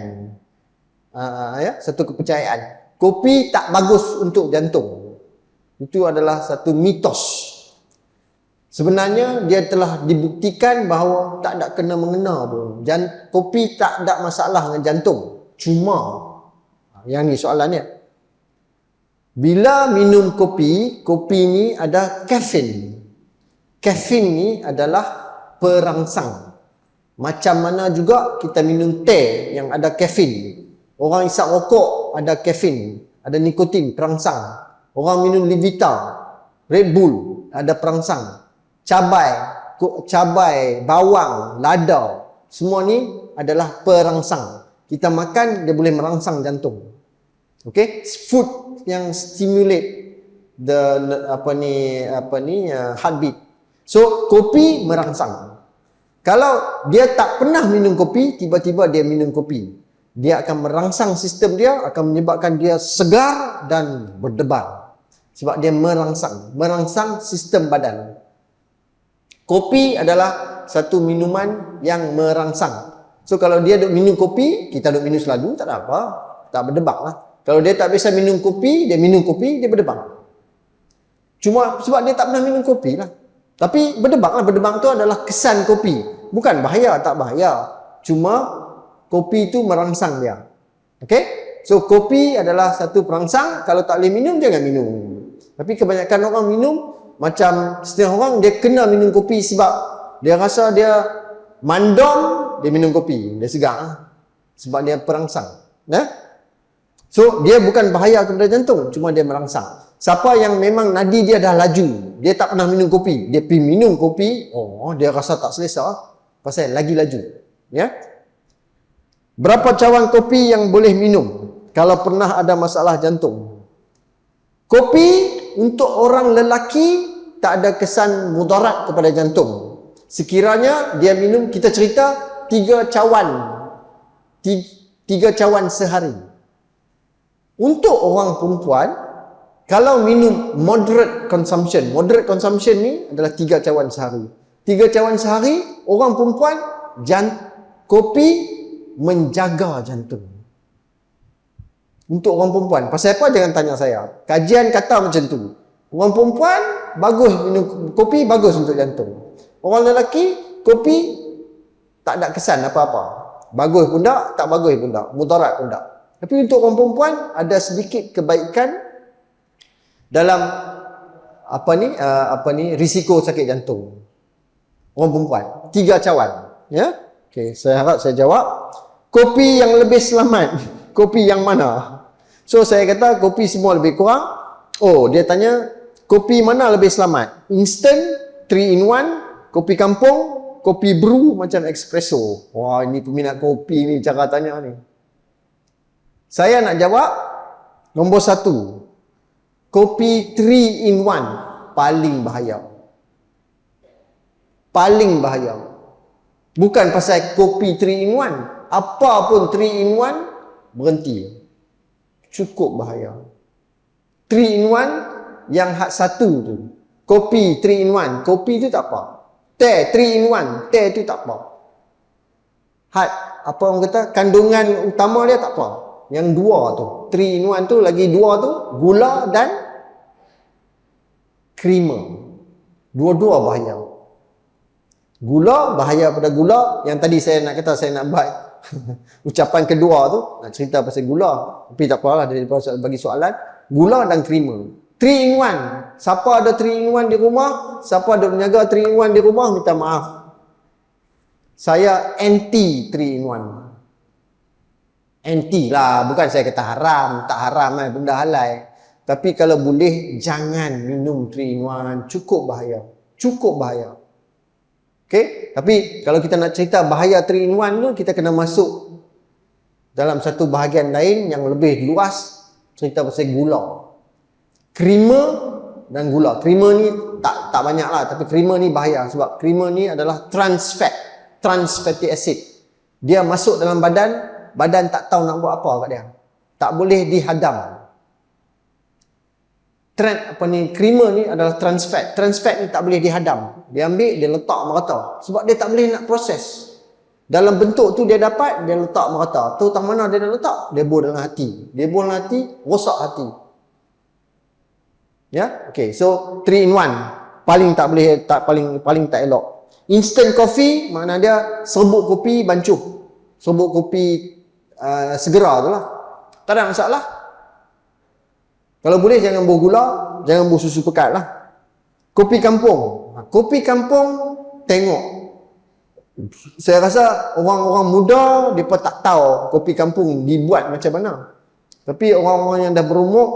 Speaker 1: Satu kepercayaan. Kopi tak bagus untuk jantung. Itu adalah satu mitos. Sebenarnya dia telah dibuktikan bahawa tak ada kena-mengena pun. Kopi tak ada masalah dengan jantung. Cuma, yang ni soalannya. Bila minum kopi, kopi ni ada kafein. Kafein ni adalah perangsang. Macam mana juga kita minum teh yang ada kafein. Orang isap rokok ada kafein, ada nikotin, perangsang. Orang minum Levita, Red Bull, ada perangsang. Cabai, bawang, lada, semua ni adalah perangsang. Kita makan, dia boleh merangsang jantung. Okay? Food yang stimulate heartbeat. So, kopi merangsang. Kalau dia tak pernah minum kopi, tiba-tiba dia minum kopi, dia akan merangsang sistem dia, akan menyebabkan dia segar dan berdebar. Sebab dia merangsang sistem badan. Kopi adalah satu minuman yang merangsang. So kalau dia duk minum kopi, kita duk minum seladu, tak ada apa. Tak berdebar lah. Kalau dia tak biasa minum kopi, dia minum kopi, dia berdebar. Cuma sebab dia tak pernah minum kopi lah. Tapi berdebar lah. Berdebar tu adalah kesan kopi. Bukan bahaya, tak bahaya. Cuma kopi itu merangsang dia. Okay? So, kopi adalah satu perangsang. Kalau tak boleh minum, jangan minum. Tapi kebanyakan orang minum, macam setengah orang, dia kena minum kopi sebab dia rasa dia mandom, dia minum kopi. Dia segar. Sebab dia perangsang. So, dia bukan bahaya kepada jantung. Cuma dia merangsang. Siapa yang memang nadi dia dah laju, dia tak pernah minum kopi, dia pergi minum kopi, dia rasa tak selesa. Pasal lagi laju. Ya? Berapa cawan kopi yang boleh minum kalau pernah ada masalah jantung? Kopi untuk orang lelaki tak ada kesan mudarat kepada jantung. Sekiranya dia minum, kita cerita 3 cawan sehari. Untuk orang perempuan, kalau minum moderate consumption ni adalah 3 cawan sehari. 3 cawan sehari, orang perempuan, kopi menjaga jantung. Untuk orang perempuan. Pasal apa jangan tanya saya. Kajian kata macam tu. Orang perempuan bagus minum kopi, bagus untuk jantung. Orang lelaki kopi tak ada kesan apa-apa. Bagus pun tak bagus pun tak, mudarat pun tak. Tapi untuk orang perempuan ada sedikit kebaikan dalam risiko sakit jantung. Orang perempuan 3 cawan. Ya. Okey, saya harap saya jawab. Kopi yang lebih selamat, kopi yang mana? So saya kata kopi semua lebih kurang. Oh, dia tanya kopi mana lebih selamat? Instant, 3 in 1, kopi kampung, kopi brew macam espresso. Wah, ini peminat kopi ni cara tanya ni. Saya nak jawab nombor 1. Kopi 3 in 1 paling bahaya. Paling bahaya. Bukan pasal kopi 3 in 1. Apa pun 3 in 1, berhenti. Cukup bahaya. 3 in 1 yang hak satu tu. Kopi 3 in 1. Kopi tu tak apa. Teh 3 in 1. Teh tu tak apa. Had, apa orang kata, kandungan utama dia tak apa. Yang dua tu. 3 in 1 tu, lagi dua tu, gula dan creamer. Dua-dua bahaya. Gula, bahaya pada gula. Yang tadi saya nak kata, saya nak buat ucapan kedua tu, nak cerita pasal gula. Tapi tak apalah, daripada bagi soalan. Gula dan creamer. 3 in 1. Siapa ada 3 in 1 di rumah, siapa ada menjaga 3 in 1 di rumah, minta maaf. Saya anti 3 in 1. Anti lah, bukan saya kata haram, tak haram lah, benda halal. Tapi kalau boleh, jangan minum 3 in 1. Cukup bahaya. Cukup bahaya. Okay? Tapi kalau kita nak cerita bahaya 3 in 1 tu, kita kena masuk dalam satu bahagian lain yang lebih luas, cerita pasal gula. Creamer dan gula. Creamer ni tak banyak lah, tapi creamer ni bahaya sebab creamer ni adalah trans fatty acid. Dia masuk dalam badan, badan tak tahu nak buat apa kat dia. Tak boleh dihadam. Creamer ni adalah trans fat. Trans fat ni tak boleh dihadam. Dia ambil, dia letak merata. Sebab dia tak boleh nak proses. Dalam bentuk tu dia dapat, dia letak merata. Tahu tak mana dia dah letak? Dia bor dalam hati. Dia bor dalam hati, rosak hati. Ya, okay. So 3 in 1 paling tak boleh, paling tak elok. Instant coffee makna dia serbuk kopi bancuh. Serbuk kopi segera tu lah. Tak ada masalah. Kalau boleh jangan buah gula, jangan buah susu pekat lah. Kopi kampung. Kopi kampung, tengok. Saya rasa orang-orang muda, mereka tak tahu kopi kampung dibuat macam mana. Tapi orang-orang yang dah berumur,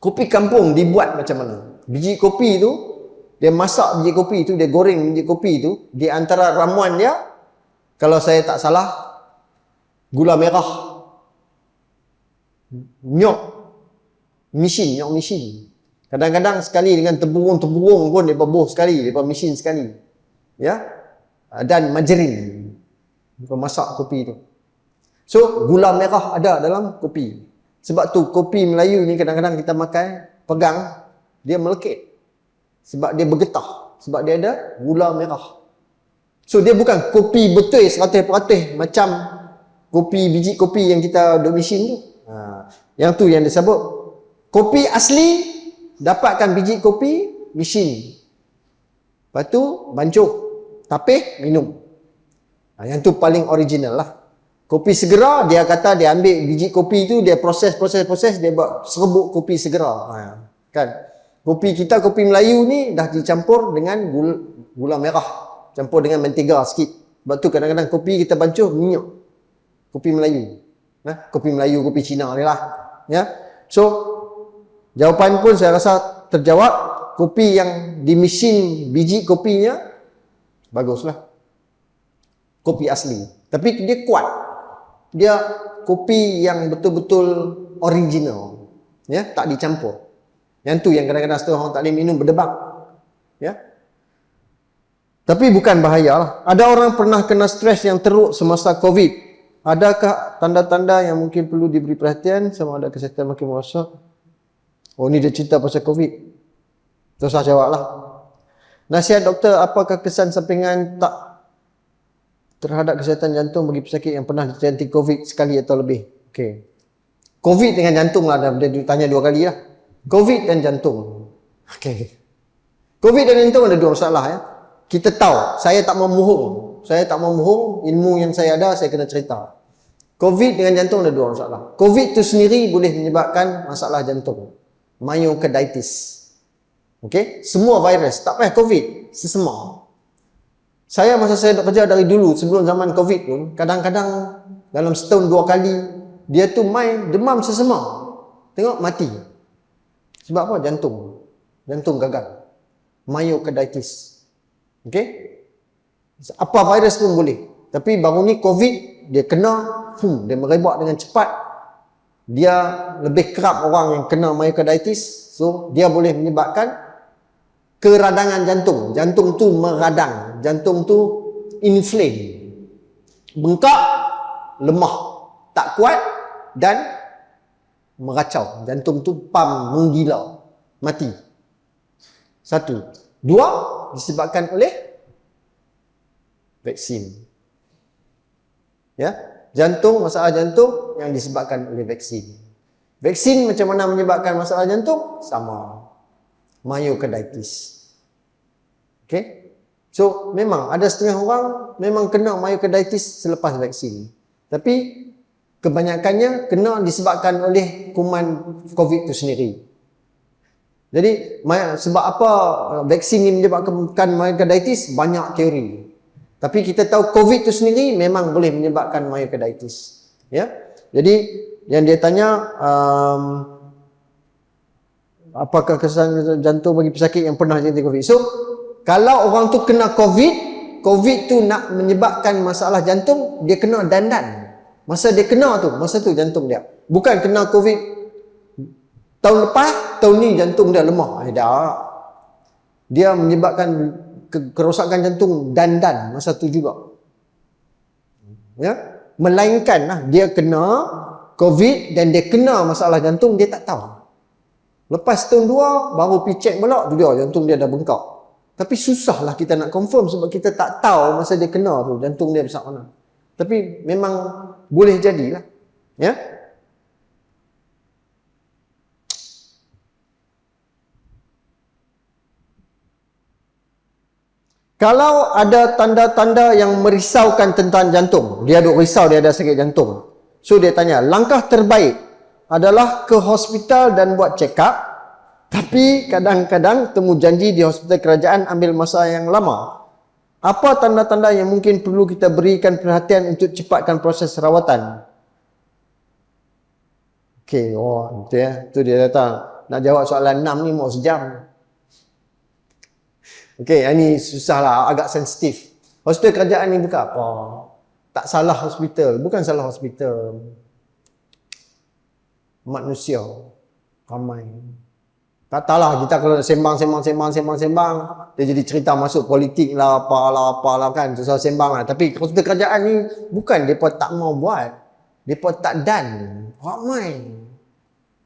Speaker 1: kopi kampung dibuat macam mana. Biji kopi tu, dia masak biji kopi tu, dia goreng biji kopi tu, di antara ramuan dia, kalau saya tak salah, gula merah, nyok mesin. Kadang-kadang sekali dengan teburung-teburung pun dia buh sekali, dia mesin sekali. Ya. Dan margarin. Dia masak kopi tu. So, gula merah ada dalam kopi. Sebab tu kopi Melayu ni kadang-kadang kita makan, pegang, dia melekit. Sebab dia bergetah. Sebab dia ada gula merah. So, dia bukan kopi betul 100% macam biji kopi yang kita duk mesin tu. Yang tu yang disebut kopi asli, dapatkan biji kopi, mesin. Lepas tu, bancuh, tapih, minum. Yang tu paling original lah. Kopi segera, dia kata dia ambil biji kopi tu, dia proses, dia buat serbuk kopi segera. Kan? Kopi kita, kopi Melayu ni, dah dicampur dengan gula merah. Campur dengan mentega sikit. Sebab tu kadang-kadang kopi kita bancuh, minyak. Kopi Melayu. Kopi Melayu, kopi Cina ni lah. Ya? So, jawapan pun saya rasa terjawab. Kopi yang di mesin biji kopinya, baguslah. Kopi asli. Tapi dia kuat. Dia kopi yang betul-betul original. Ya, tak dicampur. Yang tu yang kadang-kadang setengah orang tak boleh minum berdebak. Ya. Tapi bukan bahaya lah. Ada orang pernah kena stres yang teruk semasa COVID. Adakah tanda-tanda yang mungkin perlu diberi perhatian sama ada kesihatan makin merosak? Oh, ni dia cerita pasal COVID. Terus saya jawab lah. Nasihat doktor, apakah kesan sampingan tak terhadap kesihatan jantung bagi pesakit yang pernah dijangkiti COVID sekali atau lebih? Okay. COVID dengan jantung lah, dia tanya 2 kali lah. COVID dan jantung. Okay. COVID dan jantung ada 2 masalah ya. Kita tahu, saya tak mau bohong. Ilmu yang saya ada, saya kena cerita. COVID dengan jantung ada 2 masalah. COVID tu sendiri boleh menyebabkan masalah jantung. Myocarditis. Okay? Semua virus, tak payah COVID, sesama. Saya masa saya duk kerja dari dulu, sebelum zaman Covid pun, kadang-kadang dalam setahun 2 kali, dia tu main demam sesama. Tengok mati. Sebab apa? Jantung. Jantung gagal. Myocarditis. Okey? Apa virus pun boleh. Tapi baru ni Covid, dia kena, dia merebak dengan cepat. Dia lebih kerap orang yang kena myocarditis. So, dia boleh menyebabkan keradangan jantung. Jantung tu meradang. Jantung tu inflame. Bengkak, lemah, tak kuat dan meracau. Jantung tu pam menggila, mati. 1. 2, disebabkan oleh vaksin. Ya, jantung, masalah jantung yang disebabkan oleh vaksin. Vaksin macam mana menyebabkan masalah jantung? Sama. Myocarditis. Okey? So, memang ada setengah orang memang kena myocarditis selepas vaksin. Tapi kebanyakannya kena disebabkan oleh kuman COVID itu sendiri. Jadi, sebab apa vaksin ini menyebabkan myocarditis? Banyak teori. Tapi kita tahu COVID itu sendiri memang boleh menyebabkan myocarditis. Ya. Jadi, yang dia tanya, apakah kesan jantung bagi pesakit yang pernah jadi COVID? So, kalau orang tu kena COVID tu nak menyebabkan masalah jantung, dia kena dandan. Masa dia kena tu, masa tu jantung dia. Bukan kena COVID tahun lepas, tahun ni jantung dia lemah. Tak. Dia menyebabkan kerosakan jantung dandan masa tu juga. Ya? Melainkan lah, dia kena COVID dan dia kena masalah jantung, dia tak tahu. Lepas tahun 2, baru pergi check pula, tu dia jantung dia dah bengkak. Tapi susahlah kita nak confirm sebab kita tak tahu masa dia kena tu jantung dia besar mana. Tapi memang boleh jadilah. Ya. Kalau ada tanda-tanda yang merisaukan tentang jantung, dia duk risau dia ada sakit jantung. So dia tanya, langkah terbaik adalah ke hospital dan buat check up. Tapi kadang-kadang temu janji di hospital kerajaan ambil masa yang lama. Apa tanda-tanda yang mungkin perlu kita berikan perhatian untuk cepatkan proses rawatan? Okey, itu ya. Itu dia datang. Nak jawab soalan 6 ni mau sejam. Okey, ini susahlah, agak sensitif. Hospital kerajaan ni bukan apa? Tak salah hospital, bukan salah hospital. Manusia ramai. Tak tahulah kita kalau sembang, dia jadi cerita masuk politik lah, apalah kan, susah sembang lah. Tapi hospital kerajaan ni bukan mereka tak mau buat, mereka tak dan, ramai.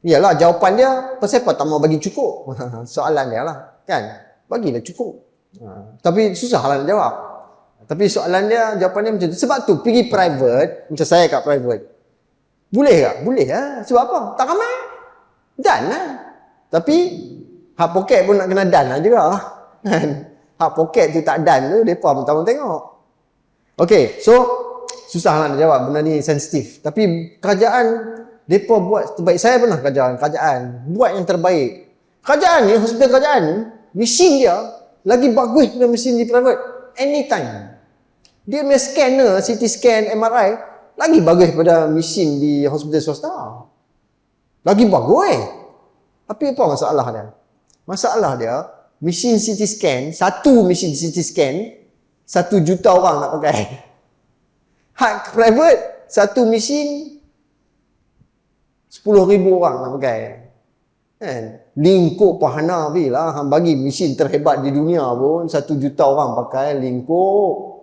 Speaker 1: Iyalah jawapan dia, pasal apa tak mau bagi cukup? Soalan dia lah, kan? Bagilah cukup. Tapi susah lah nak jawab. Tapi soalan dia, jawapan dia macam tu. Sebab tu pergi private, macam saya kat private. Boleh tak? Boleh lah. Sebab apa? Tak ramai. Dan lah. Tapi hak poket pun nak kena dan lah juga. Hak poket tu tak dan tu, mereka pun tak tengok. Okay, so susah lah nak jawab, benda ni sensitif. Tapi kerajaan, mereka buat terbaik. Saya pernah kerajaan buat yang terbaik. Kerajaan ni, hospital kerajaan ni, mesin dia lagi bagus daripada mesin di private. Anytime. Dia punya scanner, CT scan, MRI, lagi bagus daripada mesin di hospital swasta. Lagi bagus. Tapi apa masalah dia? Masalah dia, mesin CT scan, satu mesin CT scan, 1 juta orang nak pakai. Hak private, satu mesin, 10,000 orang nak pakai. Kan? Lingkup pahana bila hang bagi mesin terhebat di dunia pun 1 juta orang pakai lingkup.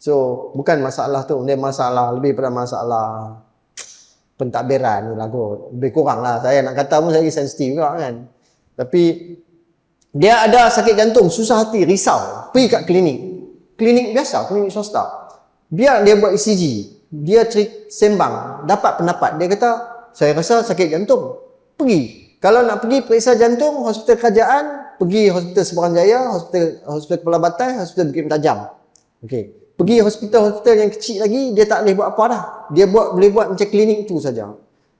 Speaker 1: So bukan masalah tu, dia masalah lebih pada masalah pentadbiran ni lah kot. Lebih kurang lah, saya nak kata pun saya lagi sensitif juga kan. Tapi dia ada sakit jantung, susah hati, risau, pergi kat klinik biasa, klinik swasta. Biar dia buat ECG, dia sembang, dapat pendapat, dia kata saya rasa sakit jantung, pergi. Kalau nak pergi periksa jantung, hospital kerajaan, pergi hospital Seberang Jaya, hospital Kepala Batai, hospital Bukit Mentajam. Okey. Pergi hospital-hospital yang kecil lagi, dia tak boleh buat apa dah. Dia boleh buat macam klinik tu saja.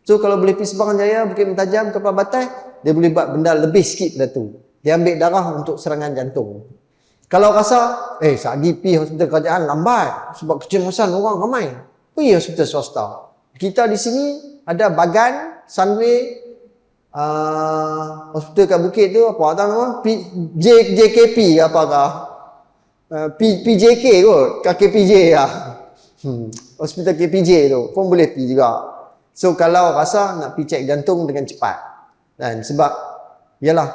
Speaker 1: So kalau boleh pergi Seberang Jaya, Bukit Mentajam, Kepala Batai, dia boleh buat benda lebih sikit dah tu. Dia ambil darah untuk serangan jantung. Kalau rasa, sagi pi hospital kerajaan lambat sebab kecemasan orang ramai, pergi hospital swasta. Kita di sini ada Bagan, Sunway, hospital kat Bukit tu apa tahu nama? JKP apakah? PJK kot, KPJ lah. Hospital KPJ tu pun boleh pergi juga. So kalau rasa nak pergi cek jantung dengan cepat. Dan sebab yalah,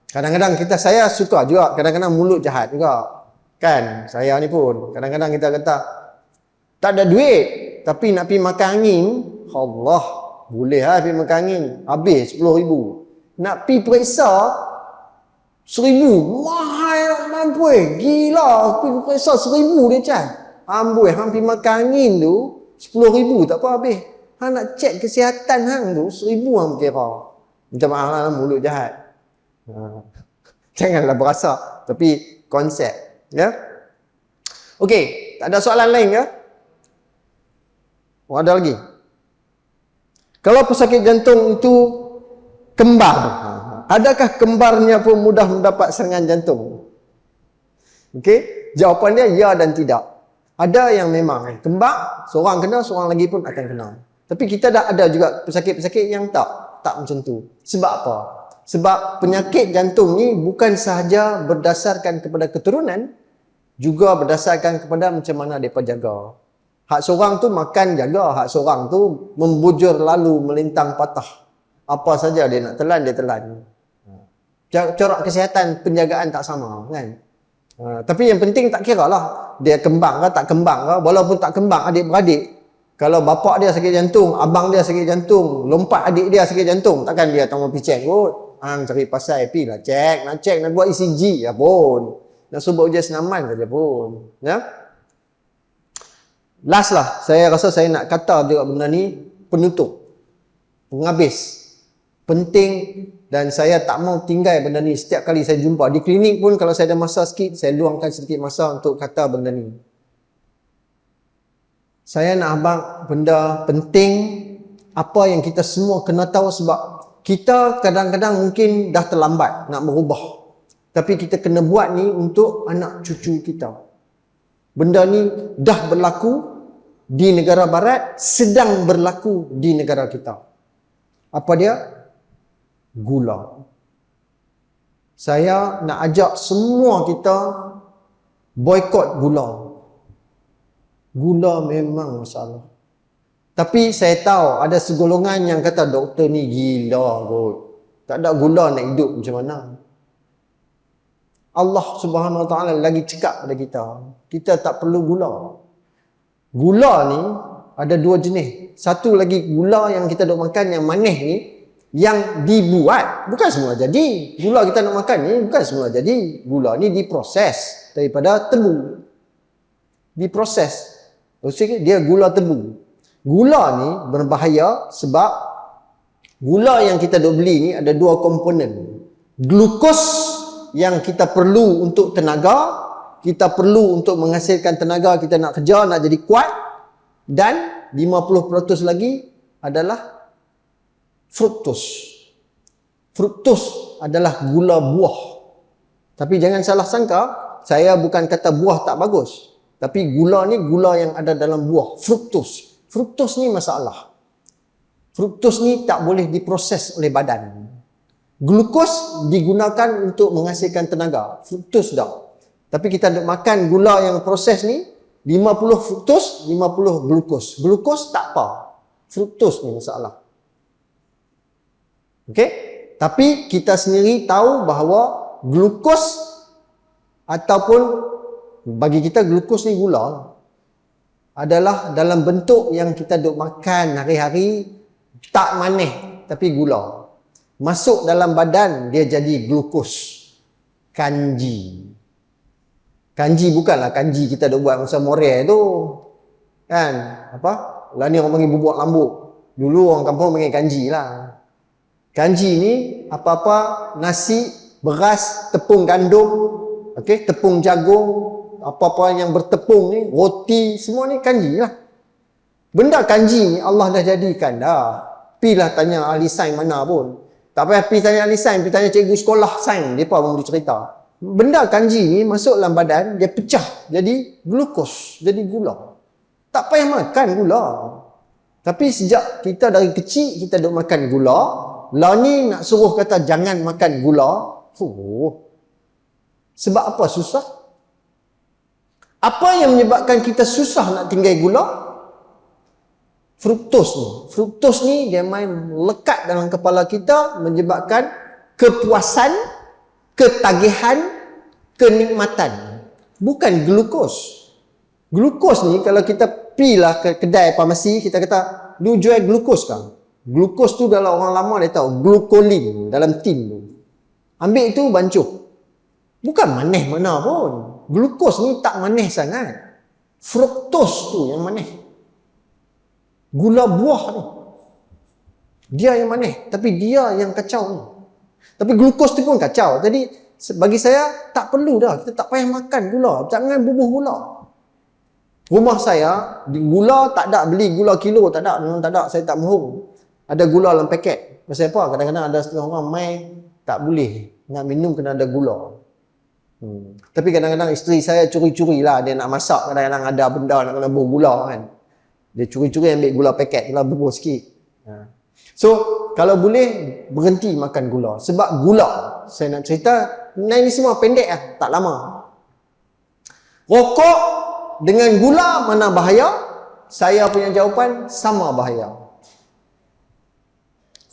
Speaker 1: kadang-kadang saya suka juga, kadang-kadang mulut jahat juga. Kan, saya ni pun kadang-kadang kita kata tak ada duit tapi nak pergi makan angin, Allah, boleh lah pergi makan angin, habis 10,000. Nak pergi periksa 1,000, mahal mampu gila, pergi periksa 1,000 dia Chan. Amboi, hang pergi makan angin tu 10,000 tak apa habis. Hang nak cek kesihatan hang tu 1,000 hang kira. Minta maaf lah mulut jahat. Janganlah berasa, tapi konsep, ya. Okey, tak ada soalan lain ke? Oh, ada lagi. Kalau pesakit jantung itu kembar, adakah kembarnya pun mudah mendapat serangan jantung? Okey, jawapan dia ya dan tidak. Ada yang memang kembar, seorang kena, seorang lagi pun akan kena. Tapi kita dah ada juga pesakit-pesakit yang tak macam tu. Sebab apa? Sebab penyakit jantung ni bukan sahaja berdasarkan kepada keturunan, juga berdasarkan kepada macam mana mereka jaga. Hak seorang tu makan jaga, hak seorang tu membujur lalu melintang patah. Apa saja dia nak telan, dia telan. Corak kesihatan penjagaan tak sama, kan? Tapi yang penting tak kira lah dia kembang ke tak kembang ke, walaupun tak kembang adik-beradik. Kalau bapak dia sakit jantung, abang dia sakit jantung, lompat adik dia sakit jantung, takkan dia tak mau pergi cek kot. Hang cari pasal pi lah cek, nak buat ECG ya pun. Nak suruh ujian senaman saja pun. Ya. Last lah, saya rasa saya nak kata juga benda ni penutup, penghabis, penting, dan saya tak mau tinggal benda ni. Setiap kali saya jumpa di klinik pun, kalau saya ada masa sikit, saya luangkan sedikit masa untuk kata benda ni. Saya nak abang benda penting, apa yang kita semua kena tahu, sebab kita kadang-kadang mungkin dah terlambat nak berubah. Tapi kita kena buat ni untuk anak cucu kita. Benda ni dah berlaku di negara barat, sedang berlaku di negara kita. Apa dia? Gula. Saya nak ajak semua kita boikot gula. Gula memang masalah. Tapi saya tahu ada segolongan yang kata doktor ni gila kot. Tak ada gula nak hidup macam mana? Allah Subhanahu Wa Taala lagi cakap pada kita, kita tak perlu gula. Gula ni ada dua jenis. Satu lagi gula yang kita duk makan yang manis ni, yang dibuat, bukan semua jadi. Gula kita nak makan ni bukan semua jadi. Gula ni diproses daripada tebu. Diproses. Maksudnya dia gula tebu. Gula ni berbahaya sebab gula yang kita duk beli ni ada dua komponen. Glukos yang kita perlu untuk tenaga, kita perlu untuk menghasilkan tenaga, kita nak kerja, nak jadi kuat, dan 50% lagi adalah fruktos. Fruktos adalah gula buah. Tapi jangan salah sangka, saya bukan kata buah tak bagus. Tapi gula ni gula yang ada dalam buah, fruktos. Fruktos ni masalah. Fruktos ni tak boleh diproses oleh badan. Glukos digunakan untuk menghasilkan tenaga. Fruktos dah. Tapi kita nak makan gula yang proses ni, 50 fruktos, 50 glukos. Glukos tak apa. Fruktos ni masalah. Okey? Tapi kita sendiri tahu bahawa glukos ataupun bagi kita glukos ni gula adalah dalam bentuk yang kita duk makan hari-hari, tak manis tapi gula. Masuk dalam badan dia jadi glukos. Kanji. Kanji bukanlah kanji kita duk buat masa Moreh tu. Kan? Apa? Lah ni orang panggil bubuk lambuk. Dulu orang kampung panggil kanji lah. Kanji ni apa-apa nasi, beras, tepung gandum, okey, tepung jagung, apa-apa yang bertepung ni, roti, semua ni kanji lah. Benda kanji ni Allah dah jadikan dah. Pilah tanya ahli sains mana pun. Tak payah pergi tanya ahli sains, pergi tanya cikgu sekolah sains, depa pun boleh cerita. benda kanji ni masuk dalam badan, dia pecah jadi glukos, jadi gula. Tak payah makan gula. Tapi sejak kita dari kecil kita duk makan gula, lah ni nak suruh kata jangan makan gula. Sebab apa susah? Apa yang menyebabkan kita susah nak tinggal gula? Fruktos ni. Fruktos ni dia main lekat dalam kepala kita, menyebabkan kepuasan, ketagihan, kenikmatan. Bukan glukos. Glukos ni kalau kita pergilah ke kedai farmasi, kita kata, "Lu jual glukos kan?" Glukos tu kalau orang lama dia tahu, glukolin dalam tin tu. Ambil tu bancuh. Bukan manis mana pun. Glukos ni tak manis sangat. Fruktos tu yang manis. Gula buah ni. Dia yang manis, tapi dia yang kacau ni. Tapi glukos tu pun kacau. Jadi bagi saya tak perlu dah. Kita tak payah makan gula. Jangan bubuh gula. Rumah saya gula tak ada, beli gula kilo tak ada, memang tak ada, saya tak bohong. Ada gula dalam paket. Pasal apa? Kadang-kadang ada setengah orang mai tak boleh nak minum kena ada gula. Tapi kadang-kadang isteri saya curi-curi lah, dia nak masak, kadang-kadang ada benda nak kena bubuh gula kan. Dia curi-curi ambil gula paket, lah bubuh sikit. So, kalau boleh berhenti makan gula. Sebab gula, saya nak cerita, ini semua pendek lah, tak lama. Rokok dengan gula mana bahaya? Saya punya jawapan sama bahaya.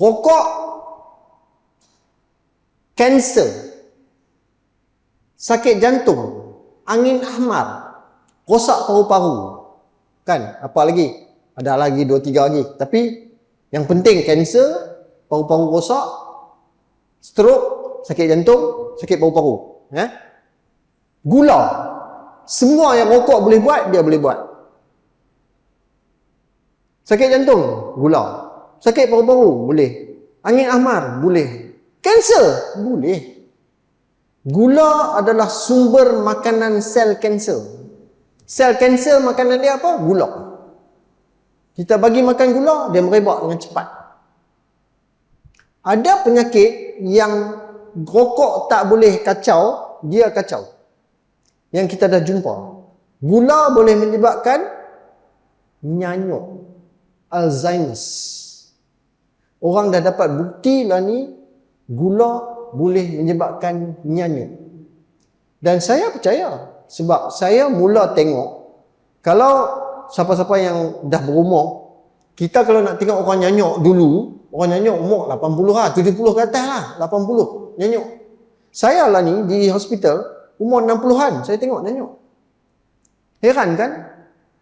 Speaker 1: Rokok, kanser, sakit jantung, angin ahmar, rosak paru-paru. Kan? Apa lagi? Ada lagi 2-3 lagi. Tapi yang penting kanser, paru-paru rosak, stroke, sakit jantung, sakit paru-paru. Gula. Semua yang rokok boleh buat, dia boleh buat. Sakit jantung, gula. Sakit paru-paru, boleh. Angin ahmar, boleh. Kanser, boleh. Gula adalah sumber makanan sel kanser. Sel kanser makanan dia apa? Gula. Kita bagi makan gula, dia merebak dengan cepat. Ada penyakit yang rokok tak boleh kacau, dia kacau. Yang kita dah jumpa. Gula boleh menyebabkan nyanyuk, Alzheimer's. Orang dah dapat bukti lah ni, gula boleh menyebabkan nyanyuk. Dan saya percaya, sebab saya mula tengok, kalau siapa-siapa yang dah berumur, kita kalau nak tengok orang nyanyuk dulu, orang nyanyuk umur 80 lah, 70 ke atas lah, 80 nyanyuk. Saya lah ni di hospital, umur 60-an, saya tengok nyanyuk. Heran kan?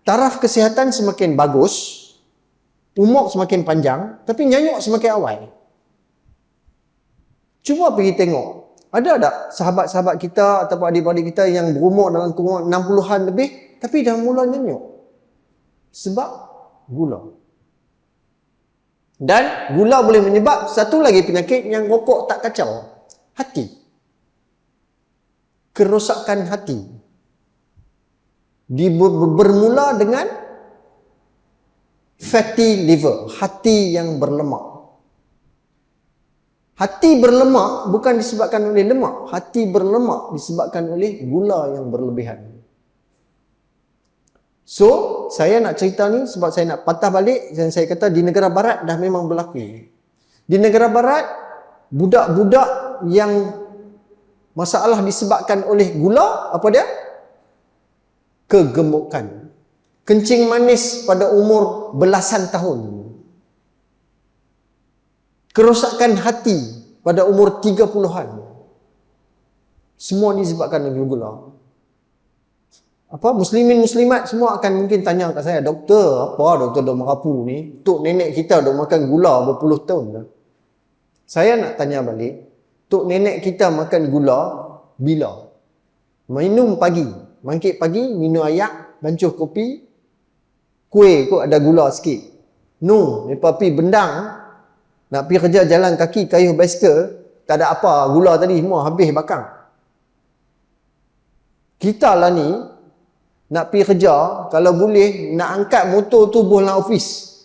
Speaker 1: Taraf kesihatan semakin bagus, umur semakin panjang, tapi nyanyuk semakin awal. Cuba pergi tengok. Ada tak sahabat-sahabat kita ataupun adik-adik kita yang berumur dalam kurun 60-an lebih, tapi dah mula nyanyuk? Sebab gula. Dan gula boleh menyebab satu lagi penyakit yang rokok tak kacau. Hati. Kerosakan hati. Bermula dengan fatty liver, hati yang berlemak. Hati berlemak bukan disebabkan oleh lemak, hati berlemak disebabkan oleh gula yang berlebihan. So, saya nak cerita ni sebab saya nak patah balik dan saya kata di negara barat dah memang berlaku. Di negara barat, budak-budak yang masalah disebabkan oleh gula, apa dia? Kegemukan. Kencing manis pada umur belasan tahun. Kerosakan hati pada umur 30-an. Semua ni disebabkan oleh gula. Apa muslimin muslimat semua akan mungkin tanya kat saya, doktor, apa doktor dok merapu ni? Tok nenek kita dok makan gula berpuluh tahun dah. Saya nak tanya balik, tok nenek kita makan gula bila? Minum pagi, bangkit pagi minum ayak, bancuh kopi, kuih kot ada gula sikit. No, depa pi bendang, nak pergi kerja jalan kaki kayuh basikal, tak ada apa, gula tadi semua habis bakang. Kita lah ni, nak pergi kerja, kalau boleh, nak angkat motor tu buah dalam office.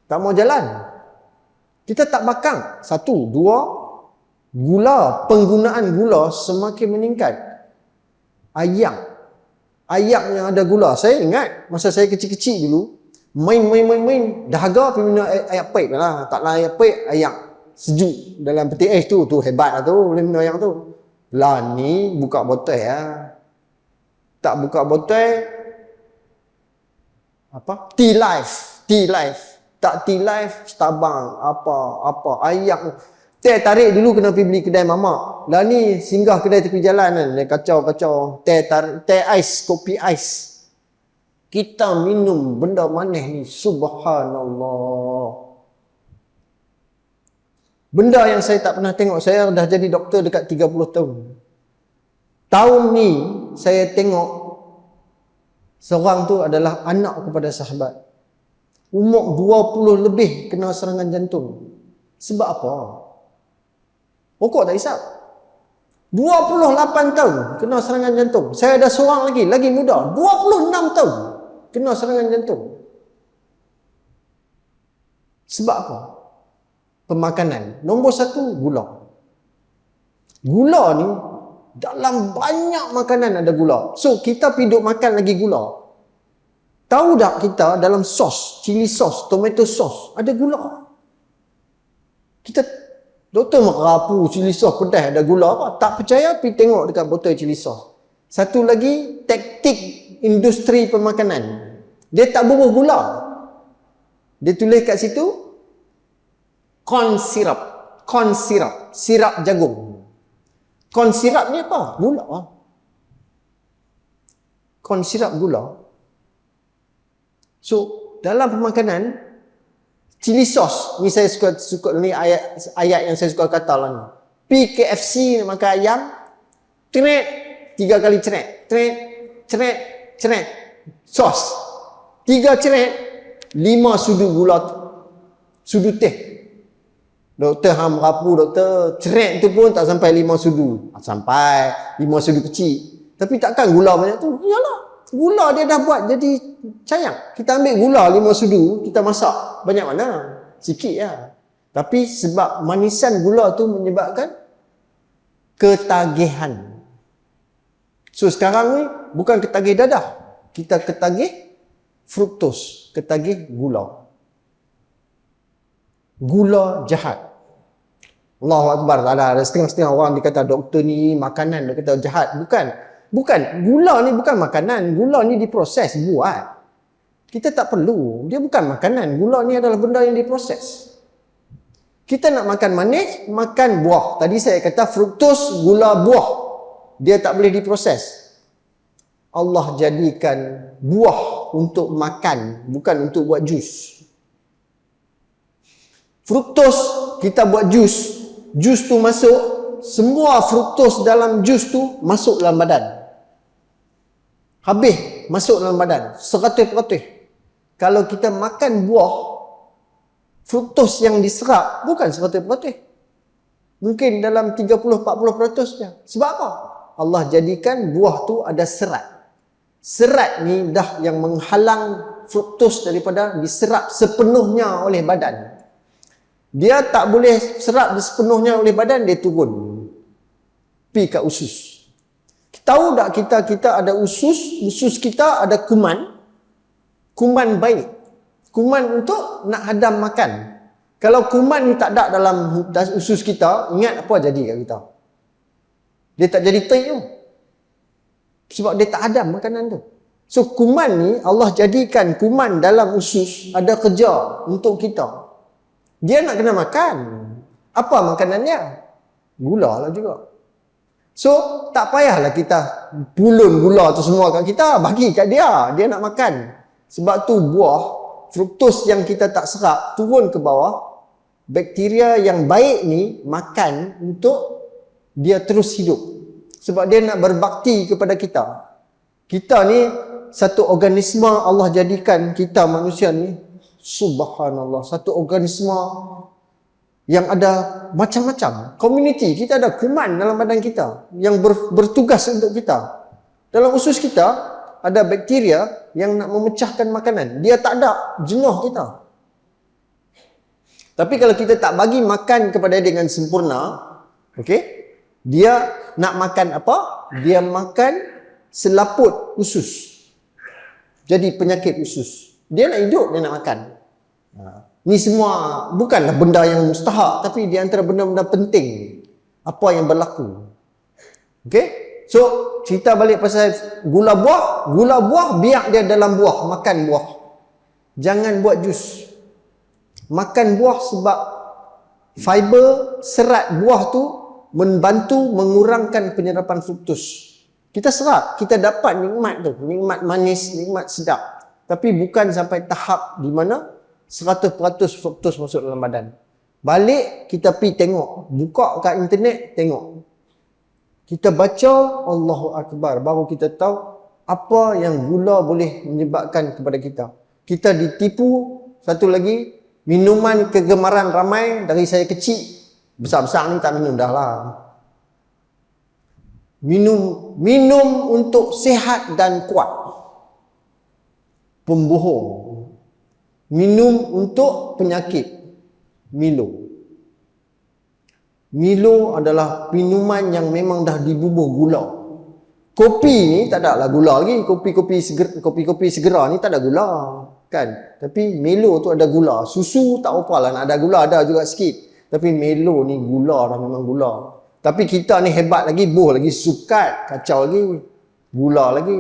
Speaker 1: Tak mau jalan. Kita tak bakang. 1, 2, penggunaan gula semakin meningkat. Ayam yang ada gula. Saya ingat masa saya kecil-kecil dulu, main, dahaga pergi minum air pahit lah. Taklah air pahit, ayam sejuk dalam peti ais tu hebat lah tu, boleh minum ayam tu. Lah ni buka botol ya. Tak buka botol, Tea Life. Tak Tea Life, Starbucks, apa, ayam. Teh tarik dulu kena pergi beli kedai mamak. Lah ni singgah kedai tepi jalan kan, dia kacau. Teh ais, kopi ais. Kita minum benda manis ni, subhanallah. Benda yang saya tak pernah tengok. Saya dah jadi doktor dekat 30 tahun. Tahun ni saya tengok seorang tu adalah anak kepada sahabat. Umur 20 lebih kena serangan jantung. Sebab apa? Rokok tak hisap. 28 tahun kena serangan jantung. Saya ada seorang lagi muda, 26 tahun kena serangan jantung. Sebab apa? Pemakanan. Nombor 1, gula. Gula ni dalam banyak makanan ada gula. So kita pergi duk makan lagi gula. Tahu tak kita dalam sos, chili sos, tomato sos ada gula. Kita doktor merapu chili sos pedas ada gula apa? Tak percaya pergi tengok dekat botol chili sos. Satu lagi taktik industri pemakanan. Dia tak bubuh gula. Dia tulis kat situ corn syrup, sirap jagung. Corn syrup ni apa? Gula. Corn syrup gula. So, dalam pemakanan, chili sauce, ni saya suka ni ayat yang saya suka kata lah ni. PKFC nak makan ayam, 3 kali ceret, sos. 3 ceret, 5 sudu gula, sudu teh. Doktor rapu doktor, ceret tu pun tak sampai 5 sudu. Sampai 5 sudu kecil. Tapi takkan gula banyak tu? Yalah. Gula dia dah buat jadi cayang. Kita ambil gula 5 sudu, kita masak. Banyak mana? Sikit lah. Tapi sebab manisan gula tu menyebabkan ketagihan. So sekarang ni bukan ketagih dadah. Kita ketagih fruktos. Ketagih gula. Gula jahat. Allahu Akbar. Ada setengah-setengah orang dia kata doktor ni makanan, dia kata jahat. Bukan. Gula ni bukan makanan. Gula ni diproses, buat. Kita tak perlu. Dia bukan makanan. Gula ni adalah benda yang diproses. Kita nak makan manis, makan buah. Tadi saya kata fruktos, gula buah. Dia tak boleh diproses. Allah jadikan buah untuk makan, bukan untuk buat jus. Fruktos, kita buat jus. Jus tu masuk, semua fruktos dalam jus tu masuk dalam badan. Habis masuk dalam badan 100%. Kalau kita makan buah, fruktos yang diserap bukan 100%. Mungkin dalam 30-40% je. Sebab apa? Allah jadikan buah tu ada serat. Serat ni dah yang menghalang fruktos daripada diserap sepenuhnya oleh badan. Dia tak boleh serap sepenuhnya oleh badan, dia turun. Pergi kat usus. Tahu tak kita ada usus kita ada kuman baik. Kuman untuk nak hadam makan. Kalau kuman ni tak ada dalam usus kita, ingat apa jadi kat kita? Dia tak jadi taik tu. Sebab dia tak hadam makanan tu. So kuman ni, Allah jadikan kuman dalam usus ada kerja untuk kita. Dia nak kena makan. Apa makanannya? Gula lah juga. So, tak payahlah kita pulun gula tu semua kat kita. Bagi kat dia. Dia nak makan. Sebab tu buah, fruktos yang kita tak serap, turun ke bawah. Bakteria yang baik ni makan untuk dia terus hidup. Sebab dia nak berbakti kepada kita. Kita ni, satu organisme Allah jadikan kita manusia ni, subhanallah, satu organisme yang ada macam-macam. Community, kita ada kuman dalam badan kita yang bertugas untuk kita. Dalam usus kita ada bakteria yang nak memecahkan makanan. Dia tak ada, jenuh kita. Tapi kalau kita tak bagi makan kepada dia dengan sempurna, Okey? Dia nak makan apa? Dia makan selaput usus. Jadi penyakit usus. Dia nak hidup, dia nak makan. Ni semua bukanlah benda yang mustahak, tapi di antara benda-benda penting apa yang berlaku. Okey? So, cerita balik pasal gula buah. Gula buah biar dia dalam buah, makan buah. Jangan buat jus. Makan buah sebab fiber, serat buah tu membantu mengurangkan penyerapan fruktos. Kita serap, kita dapat nikmat tu, nikmat manis, nikmat sedap. Tapi bukan sampai tahap di mana 100% fruktos masuk dalam badan. Balik kita pergi tengok, buka kat internet tengok. Kita baca Allahu Akbar, baru kita tahu apa yang gula boleh menyebabkan kepada kita. Kita ditipu. Satu lagi, minuman kegemaran ramai dari saya kecil. Besar-besar ni tak minum dah lah. Minum untuk sihat dan kuat. Pembohong. Minum untuk penyakit. Milo adalah minuman yang memang dah dibubuh gula. Kopi ni tak ada lah gula lagi. Kopi-kopi segera ni tak ada gula. Kan? Tapi Milo tu ada gula. Susu tak apa lah nak ada gula. Ada juga sikit. Tapi Milo ni gula dah memang gula. Tapi kita ni hebat lagi, boh lagi, sukat, kacau lagi, gula lagi.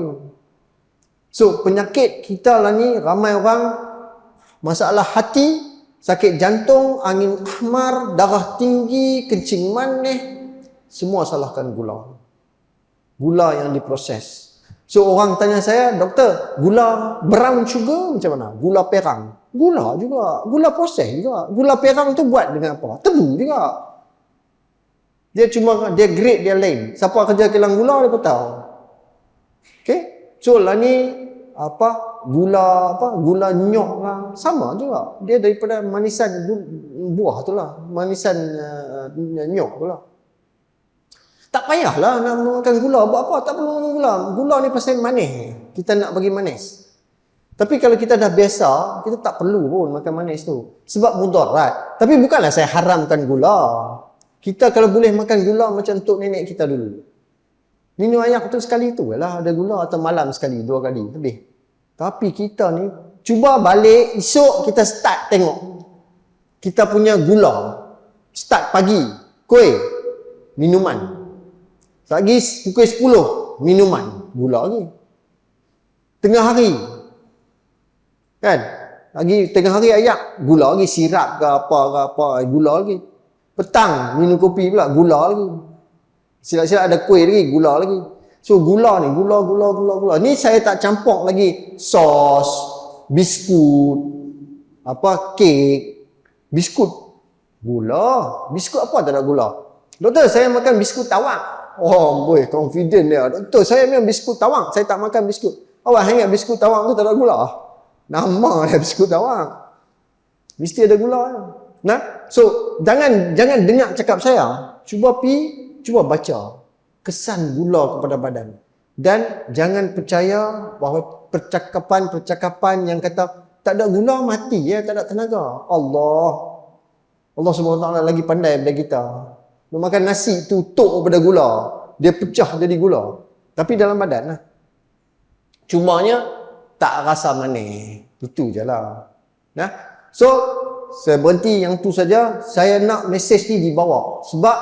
Speaker 1: So, penyakit kita lah ni, ramai orang, masalah hati, sakit jantung, angin ahmar, darah tinggi, kencing manis, semua salahkan gula. Gula yang diproses. So, orang tanya saya, doktor, gula brown sugar macam mana? Gula perang. Gula juga. Gula proses juga. Gula perang tu buat dengan apa? Tebu juga. Dia grade dia lain. Siapa kerja kilang gula dia pun tahu. Okay? So lah ni gula nyok lah, sama juga. Dia daripada manisan buah tu lah, manisan nyok tu lah. Tak payahlah nak makan gula. Buat apa? Tak perlu makan gula. Gula ni pasal manis. Kita nak bagi manis. Tapi kalau kita dah biasa, kita tak perlu pun makan manis tu. Sebab mudarat. Tapi bukanlah saya haramkan gula. Kita kalau boleh makan gula macam tok nenek kita dulu. Minum air tu sekali tu lah ada gula, atau malam sekali, 2 kali. Lebih. Tapi kita ni, cuba balik, esok kita start tengok. Kita punya gula. Start pagi, kuih, minuman. Pagi pukul 10, minuman, gula lagi. Tengah hari, kan? Lagi tengah hari ayak, gula lagi, sirap ke apa, gula lagi. Petang, minum kopi pula, gula lagi. Silap-silap ada kuih lagi, gula lagi. So gula ni, gula. Ni saya tak campur lagi sos, biskut, kek, biskut. Gula. Biskut apa tak ada gula? Doktor, saya makan biskut tawang. Oh boy, confident dia. Doktor, saya memang biskut tawang. Saya tak makan biskut. Awak ingat biskut tawang tu tak ada gula? Nama dia biskut tawang. Mesti ada gula. Nah, so jangan dengar cakap saya. Cuba baca kesan gula kepada badan. Dan jangan percaya bahawa percakapan yang kata tak ada gula mati ya, tak ada tenaga. Allah SWT lagi pandai daripada kita. Nak makan nasi tutup daripada gula, dia pecah jadi gula. Tapi dalam badan lah. Cumanya tak rasa manis. Itu je lah. Nah, so saya berhenti yang tu saja. Saya nak mesej ni dibawa. Sebab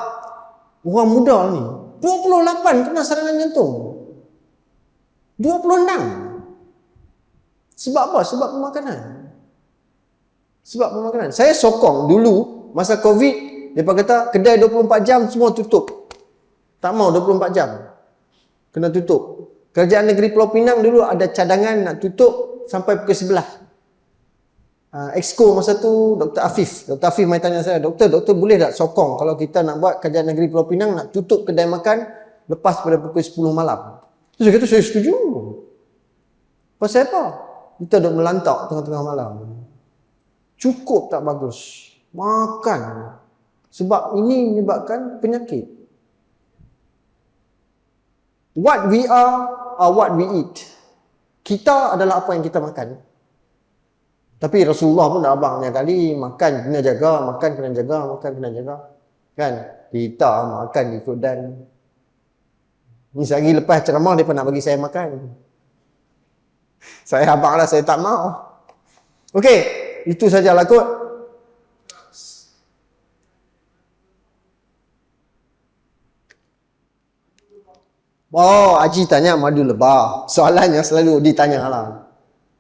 Speaker 1: orang muda ni 28 kena serangan jantung. 26. Sebab apa? Sebab pemakanan. Saya sokong dulu masa COVID, mereka kata kedai 24 jam semua tutup. Tak mau 24 jam. Kena tutup. Kerajaan Negeri Pulau Pinang dulu ada cadangan nak tutup sampai pukul 11. Exco masa tu Dr. Afif mai tanya saya, doktor boleh tak sokong kalau kita nak buat Kerajaan Negeri Pulau Pinang nak tutup kedai makan lepas pada pukul 10 malam. Terus saya kata saya setuju. Pasal apa? Kita duk melantak tengah-tengah malam. Cukup tak bagus. Makan. Sebab ini menyebabkan penyakit. What we are what we eat. Kita adalah apa yang kita makan. Tapi Rasulullah pun dah abangnya kali, makan kena jaga. Kan? Kita makan ikut dan. Ni sehari lepas ceramah dia nak bagi saya makan. Saya abang lah, saya tak mau. Okey, itu sajalah kot. Oh, Haji tanya madu lebah. Soalan yang selalu ditanya lah.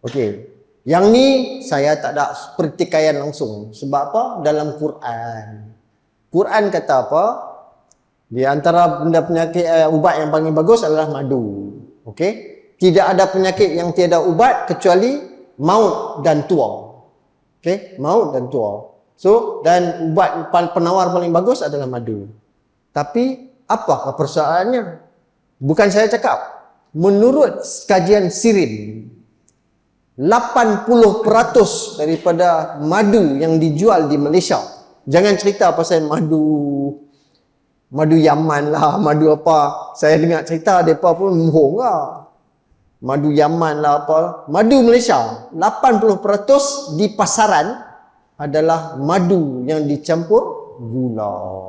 Speaker 1: Okey. Yang ni saya tak ada pertikaian langsung. Sebab apa? Dalam Quran. Quran kata apa? Di antara benda penyakit ubat yang paling bagus adalah madu. Okey? Tidak ada penyakit yang tiada ubat kecuali maut dan tua. Okey? Maut dan tua. So, dan ubat penawar paling bagus adalah madu. Tapi apa persoalannya? Bukan saya cakap. Menurut kajian Sirin, 80% daripada madu yang dijual di Malaysia. Jangan cerita pasal madu Yaman lah, madu apa. Saya dengar cerita mereka pun bohong lah. Madu Yaman lah apa. Madu Malaysia, 80% di pasaran adalah madu yang dicampur gula.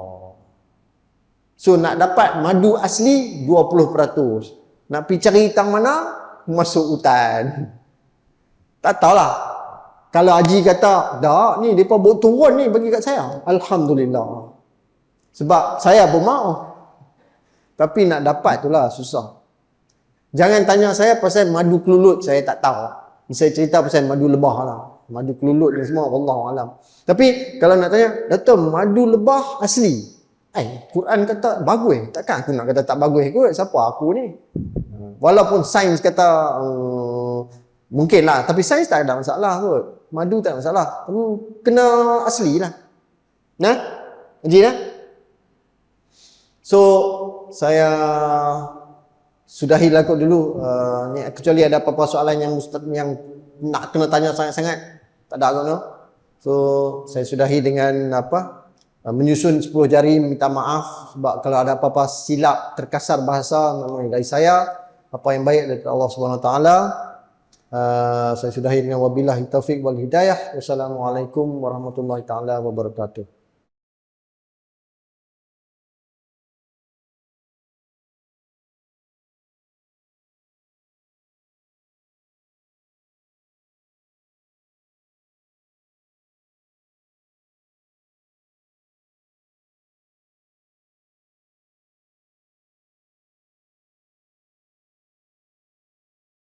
Speaker 1: So nak dapat madu asli 20%. Nak pergi cari tang mana? Masuk hutan. Tak tahulah. Kalau Haji kata, dah ni mereka bawa turun ni bagi kat saya. Alhamdulillah. Sebab saya pun mau. Tapi nak dapat tu lah susah. Jangan tanya saya pasal madu kelulut, saya tak tahu. Saya cerita pasal madu lebah lah. Madu kelulut ni semua, wallahualam. Tapi kalau nak tanya, Dato' madu lebah asli. Quran kata bagus. Takkan aku nak kata tak bagus kot. Siapa aku ni? Walaupun sains kata mungkin lah. Tapi sains tak ada masalah kot. Madu tak ada masalah. Kena asli lah. Nah? Haji lah? So, saya sudahi lah kot dulu. Kecuali ada apa-apa soalan yang nak kena tanya sangat-sangat. Tak ada kot no. So, saya sudahi dengan menyusun 10 jari, minta maaf sebab kalau ada apa-apa silap terkasar bahasa memang dari saya. Apa yang baik dari Allah Subhanahu Wa Taala. Saya sudahi dengan wabillahi taufik wal hidayah. Wassalamualaikum warahmatullahi taala wabarakatuh.